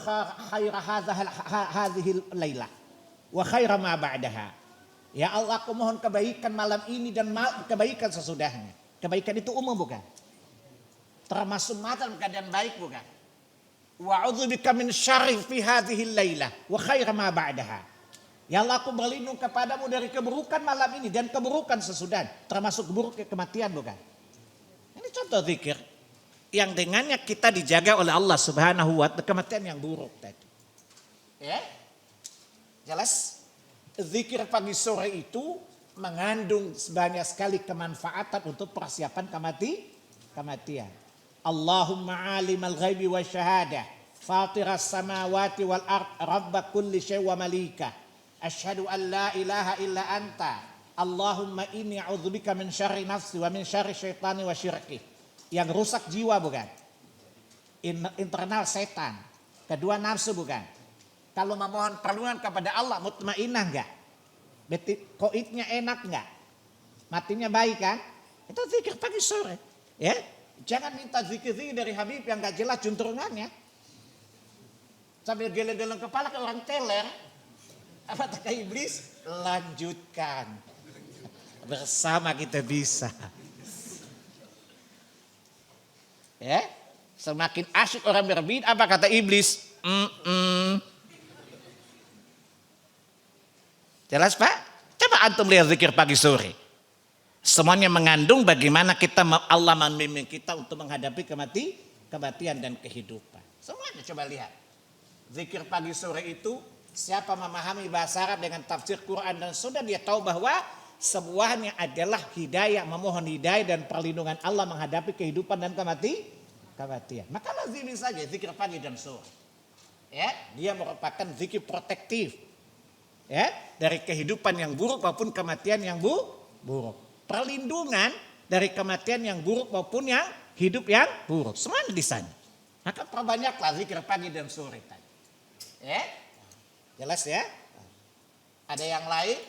khaira hadhil lailah wa khaira ma ba'daha. Ya Allah, aku mohon kebaikan malam ini dan kebaikan sesudahnya. Kebaikan itu umum bukan? Termasuk mata dalam keadaan baik bukan? Wa'udzubika min syarri fi hadhil lailah wa khaira ma ba'daha. Ya Allah, aku berlindung kepadamu dari keburukan malam ini dan keburukan sesudah, termasuk buruk kematian bukan? Ini contoh zikir yang dengannya kita dijaga oleh Allah Subhanahu wa ta'ala kematian yang buruk tadi. Ya? Jelas? Zikir pagi sore itu mengandung banyak sekali kemanfaatan untuk persiapan kematian. Allahumma alimal ghaibi wa syahadah, fatiras samawati wal ard, rabba kulli syai' wa malika. Asyhadu an la ilaha illa anta. Allahumma inni a'udzubika min syarri nafsi wa min syarri syaitani wa syirki. Yang rusak jiwa bukan? Internal setan. Kedua nafsu bukan? Kalau memohon perlindungan kepada Allah mutmainnah enggak? Koitnya enak enggak? Matinya baik kan? Itu zikir pagi sore. Ya, jangan minta zikir-zikir dari Habib yang enggak jelas juntrungannya. Sambil geleng-geleng kepala ke orang teler. Apa kata iblis? Lanjutkan. Bersama kita bisa. Ya, semakin asyik orang berbid'ah, apa kata iblis? Jelas Pak? Coba antum lihat zikir pagi sore. Semuanya mengandung bagaimana kita Allah membimbing kita untuk menghadapi kematian dan kehidupan. Semuanya coba lihat. Zikir pagi sore itu siapa memahami bahasa Arab dengan tafsir Quran dan sudah dia tahu bahwa semuanya adalah hidayah, memohon hidayah dan perlindungan Allah menghadapi kehidupan dan kematian. Maka lazimin saja zikir pagi dan sore. Ya, dia merupakan zikir protektif. Ya, dari kehidupan yang buruk maupun kematian yang buruk. Perlindungan dari kematian yang buruk maupun yang hidup yang buruk. Semuanya di sana. Maka perbanyaklah zikir pagi dan sore tadi. Ya, jelas ya. Ada yang lain?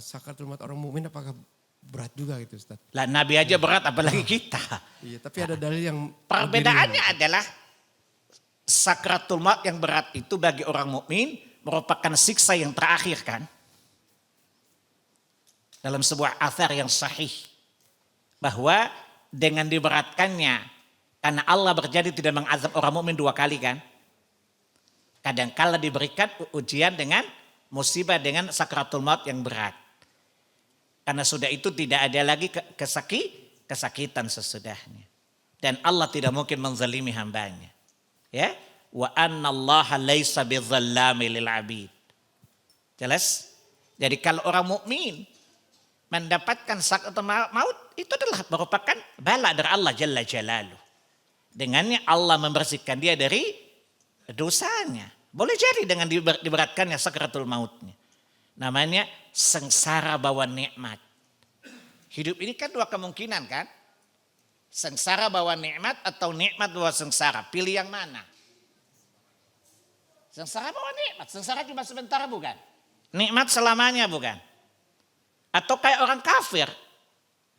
Sakaratul maut orang mukmin apakah berat juga gitu Ustaz? Lah Nabi aja berat apalagi kita. Iya, tapi ada dalil yang perbedaannya adalah sakratul maut yang berat itu bagi orang mukmin merupakan siksa yang terakhir kan? Dalam sebuah athar yang sahih bahwa dengan diberatkannya karena Allah berjanji tidak mengazab orang mukmin 2 kali kan? Kadangkala diberikan ujian dengan musibah dengan sakratul maut yang berat. Karena sudah itu tidak ada lagi kesakitan sesudahnya. Dan Allah tidak mungkin menzalimi hambanya. Ya, wa annallaha laisa bidzallami lil abid. Jelas? Jadi kalau orang mukmin mendapatkan sakratul maut itu adalah merupakan bala dari Allah Jalla Jalaluh. Dengannya Allah membersihkan dia dari dosanya. Boleh jadi dengan diberatkannya sakratul mautnya. Namanya sengsara bawa nikmat. Hidup ini kan dua kemungkinan kan. Sengsara bawa nikmat atau nikmat bawa sengsara. Pilih yang mana? Sengsara bawa nikmat. Sengsara cuma sebentar bukan? Nikmat selamanya bukan? Atau kayak orang kafir.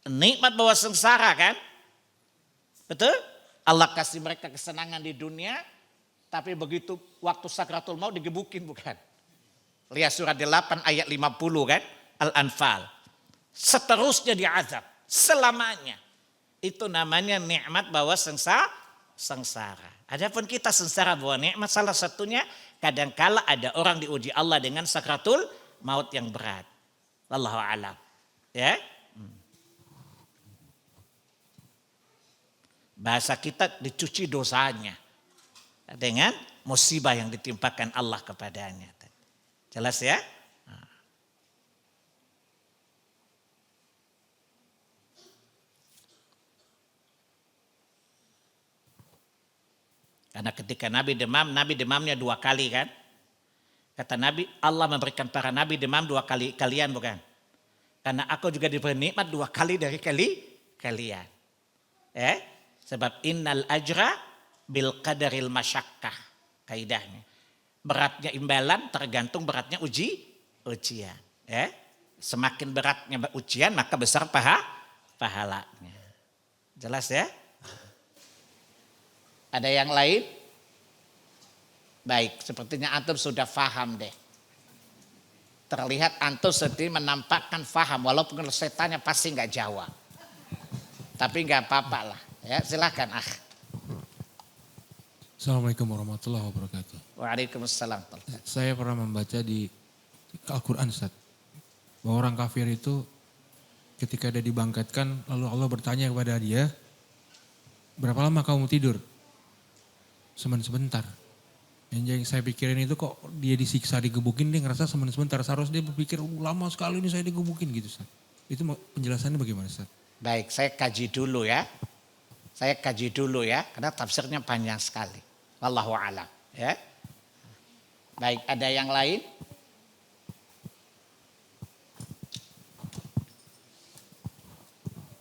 Nikmat bawa sengsara kan? Betul? Allah kasih mereka kesenangan di dunia, tapi begitu waktu sakratul maut digebukin bukan? Lihat surat 8 ayat 50 kan? Al-Anfal. Seterusnya diazab selamanya. Itu namanya nikmat bawa sengsara. Adapun kita sengsara bawa nikmat, salah satunya kadangkala ada orang diuji Allah dengan sakratul maut yang berat. Wallahu a'lam. Ya. Bahasa kita dicuci dosanya dengan musibah yang ditimpakan Allah kepadanya. Jelas ya? Karena ketika Nabi demamnya 2 kali kan. Kata Nabi, Allah memberikan para Nabi demam 2 kali, kalian bukan. Karena aku juga diberi nikmat 2 kali dari kalian. Sebab innal ajra bil qadaril masyakkah. Kaidahnya. Beratnya imbalan tergantung beratnya ujian. Semakin beratnya ujian maka besar pahalanya. Jelas ya? Ada yang lain? Baik, sepertinya antum sudah faham deh. Terlihat antum sedih menampakkan faham walaupun saya tanya pasti nggak jawab. Tapi nggak apa-apa lah. Ya, silakan Assalamualaikum warahmatullahi wabarakatuh. Waalaikumsalam. Saya pernah membaca di Al-Quran Ustaz, bahwa orang kafir itu ketika dia dibangkitkan lalu Allah bertanya kepada dia, berapa lama kamu tidur? Sebentar. Yang saya pikirin itu kok dia disiksa digebukin dia ngerasa sebentar. Seharusnya dia berpikir lama sekali ini saya digebukin gitu Ustaz. Itu penjelasannya bagaimana Ustaz? Baik, saya kaji dulu ya, karena tafsirnya panjang sekali. Wallahu a'lam. Ya. Baik, ada yang lain?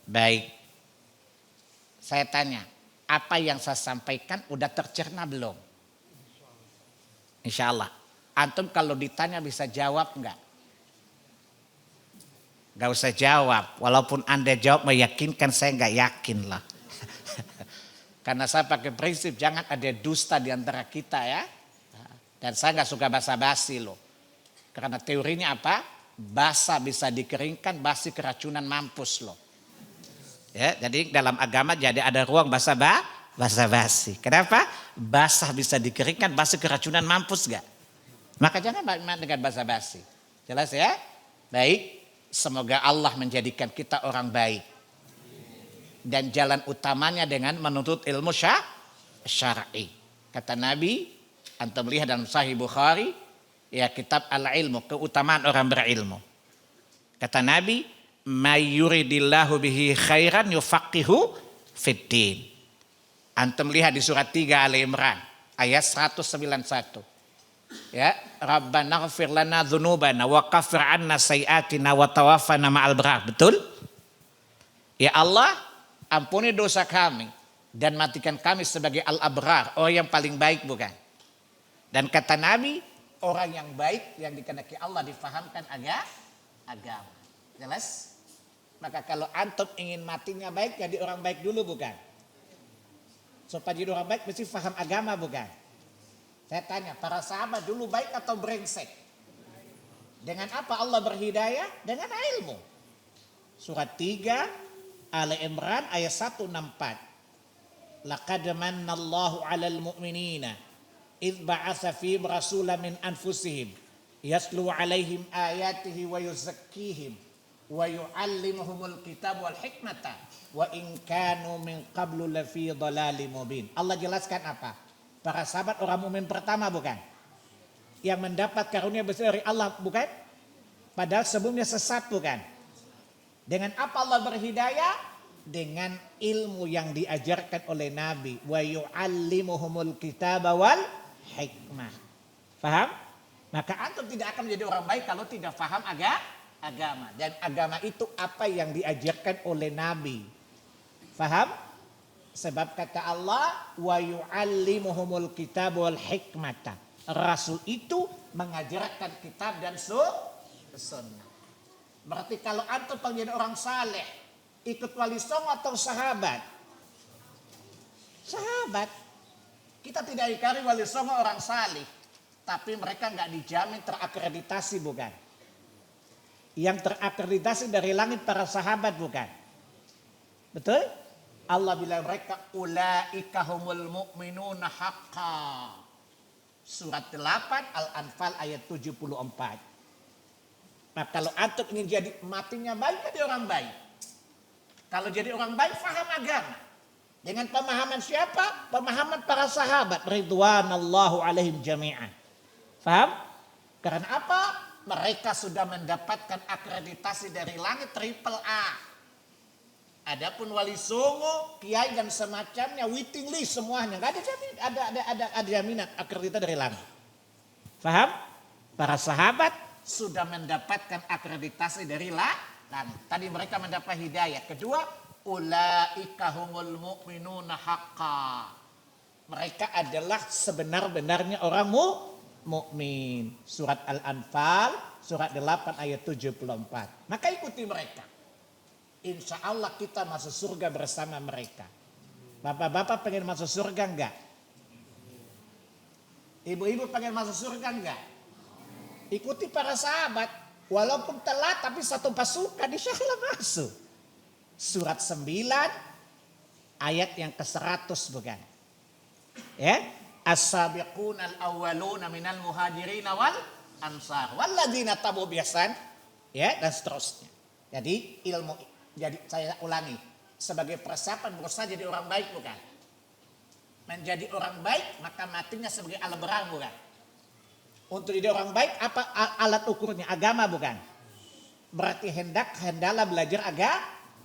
Baik, saya tanya, apa yang saya sampaikan udah tercerna belum? Insya Allah. Antum kalau ditanya bisa jawab enggak? Gak usah jawab, walaupun Anda jawab meyakinkan saya enggak yakin lah. Karena saya pakai prinsip jangan ada dusta di antara kita ya. Dan saya enggak suka basa-basi loh. Karena teorinya apa? Basa bisa dikeringkan, basi keracunan mampus loh. Ya, jadi dalam agama jadi ada ruang basa-basi. Kenapa? Basah bisa dikeringkan, basi keracunan mampus enggak? Maka jangan main dengan basa-basi. Jelas ya? Baik. Semoga Allah menjadikan kita orang baik. Dan jalan utamanya dengan menuntut ilmu syar'i. Kata Nabi, antum lihat dalam Sahih Bukhari, ya kitab Al-Ilmu, keutamaan orang berilmu. Kata Nabi, may yuridillahu bihi khairan yufaqihu fiddin. Antum lihat di surat 3 Ali Imran, ayat 191. Ya, Rabbana ighfir lana dzunubana wa kaffir 'anna sayiatina wa tawaffana ma'al abrar. Betul? Ya Allah, ampuni dosa kami dan matikan kami sebagai al-abrar, orang yang paling baik bukan? Dan kata Nabi, orang yang baik yang dikehendaki Allah difahamkan agama. Jelas? Maka kalau antum ingin matinya baik, jadi orang baik dulu bukan? Supaya jadi orang baik mesti faham agama bukan? Saya tanya, para sahabat dulu baik atau brengsek? Dengan apa Allah berhidayah? Dengan ilmu. Surat 3 Ali Imran ayat 164. Laqad mannallahu 'alal mu'minina idz ba'atsa fihim rasulan min anfusihim yatlu 'alaihim ayatihi wa yuzakkihim wa yu'allimuhumul kitab wal hikmata wa in kanu min qablu lafi dhalalim mubin. Allah jelaskan apa? Para sahabat orang mukmin pertama bukan? Yang mendapat karunia besar dari Allah bukan? Padahal sebelumnya sesat bukan? Dengan apa Allah berhidayah? Dengan ilmu yang diajarkan oleh Nabi. Wa yu'allimuhumul kitaba wal hikmah. Faham? Maka antum tidak akan menjadi orang baik kalau tidak faham agama. Dan agama itu apa yang diajarkan oleh Nabi. Faham? Sebab kata Allah, wa yu'allimuhumul kitaba wal hikmata. Rasul itu mengajarkan kitab dan sunnah. Berarti kalau antum menjadi orang saleh, ikut wali songo atau sahabat? Sahabat. Kita tidak ikari wali songo orang saleh, tapi mereka nggak dijamin terakreditasi, bukan? Yang terakreditasi dari langit para sahabat, bukan? Betul? Allah bilang mereka ulaika humul mu'minuna haqqan. Surat 8 Al-Anfal ayat 74. Nah kalau antum ingin jadi matinya baik, jadi orang baik. Kalau jadi orang baik, faham agama. Dengan pemahaman siapa? Pemahaman para sahabat. Ridwanallahu alaihim jami'an. Faham? Karena apa? Mereka sudah mendapatkan akreditasi dari langit AAA. Adapun wali songo, kiai dan semacamnya, waiting list semuanya. Gak ada jaminan akreditasi dari langit. Faham? Para sahabat sudah mendapatkan akreditasi dari langit. Tadi mereka mendapat hidayah. Kedua, ulaika humul mu'minuna haqqa. Mereka adalah sebenar-benarnya orang mukmin. Surat Al-Anfal, surat 8 ayat 74. Maka ikuti mereka. Insya Allah kita masuk surga bersama mereka. Bapak-bapak pengen masuk surga enggak? Ibu-ibu pengen masuk surga enggak? Ikuti para sahabat. Walaupun telat tapi satu pasukan insya Allah masuk. Surat 9 ayat yang ke-100 bukan? Ya, as-sabiqunal awwaluna minal muhajirin wal ansar walladzina tabu bihasan, ya, dan seterusnya. Jadi saya ulangi, sebagai persiapan berusaha jadi orang baik, bukan? Menjadi orang baik maka matinya sebagai alat berang, bukan? Untuk jadi orang baik apa alat ukurnya? Agama, bukan? Berarti hendaklah belajar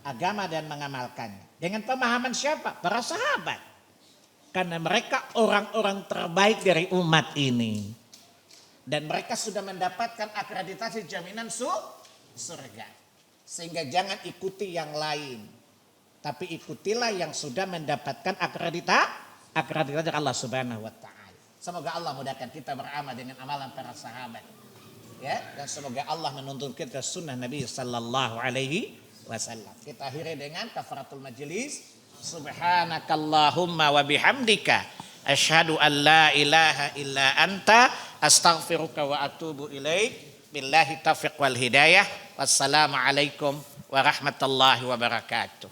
agama dan mengamalkannya. Dengan pemahaman siapa? Para sahabat. Karena mereka orang-orang terbaik dari umat ini. Dan mereka sudah mendapatkan akreditasi jaminan surga. Sehingga jangan ikuti yang lain. Tapi ikutilah yang sudah mendapatkan akreditasi dari Allah Subhanahu wa taala. Semoga Allah mudahkan kita beramal dengan amalan para sahabat. Ya, dan semoga Allah menuntun kita sunnah Nabi sallallahu alaihi wasallam. Kita akhiri dengan kafaratul majlis. Subhanakallahumma wa bihamdika asyhadu an la ilaha illa anta astaghfiruka wa atubu ilaik. Billahi taufiq wal hidayah. Wassalamualaikum warahmatullahi wabarakatuh.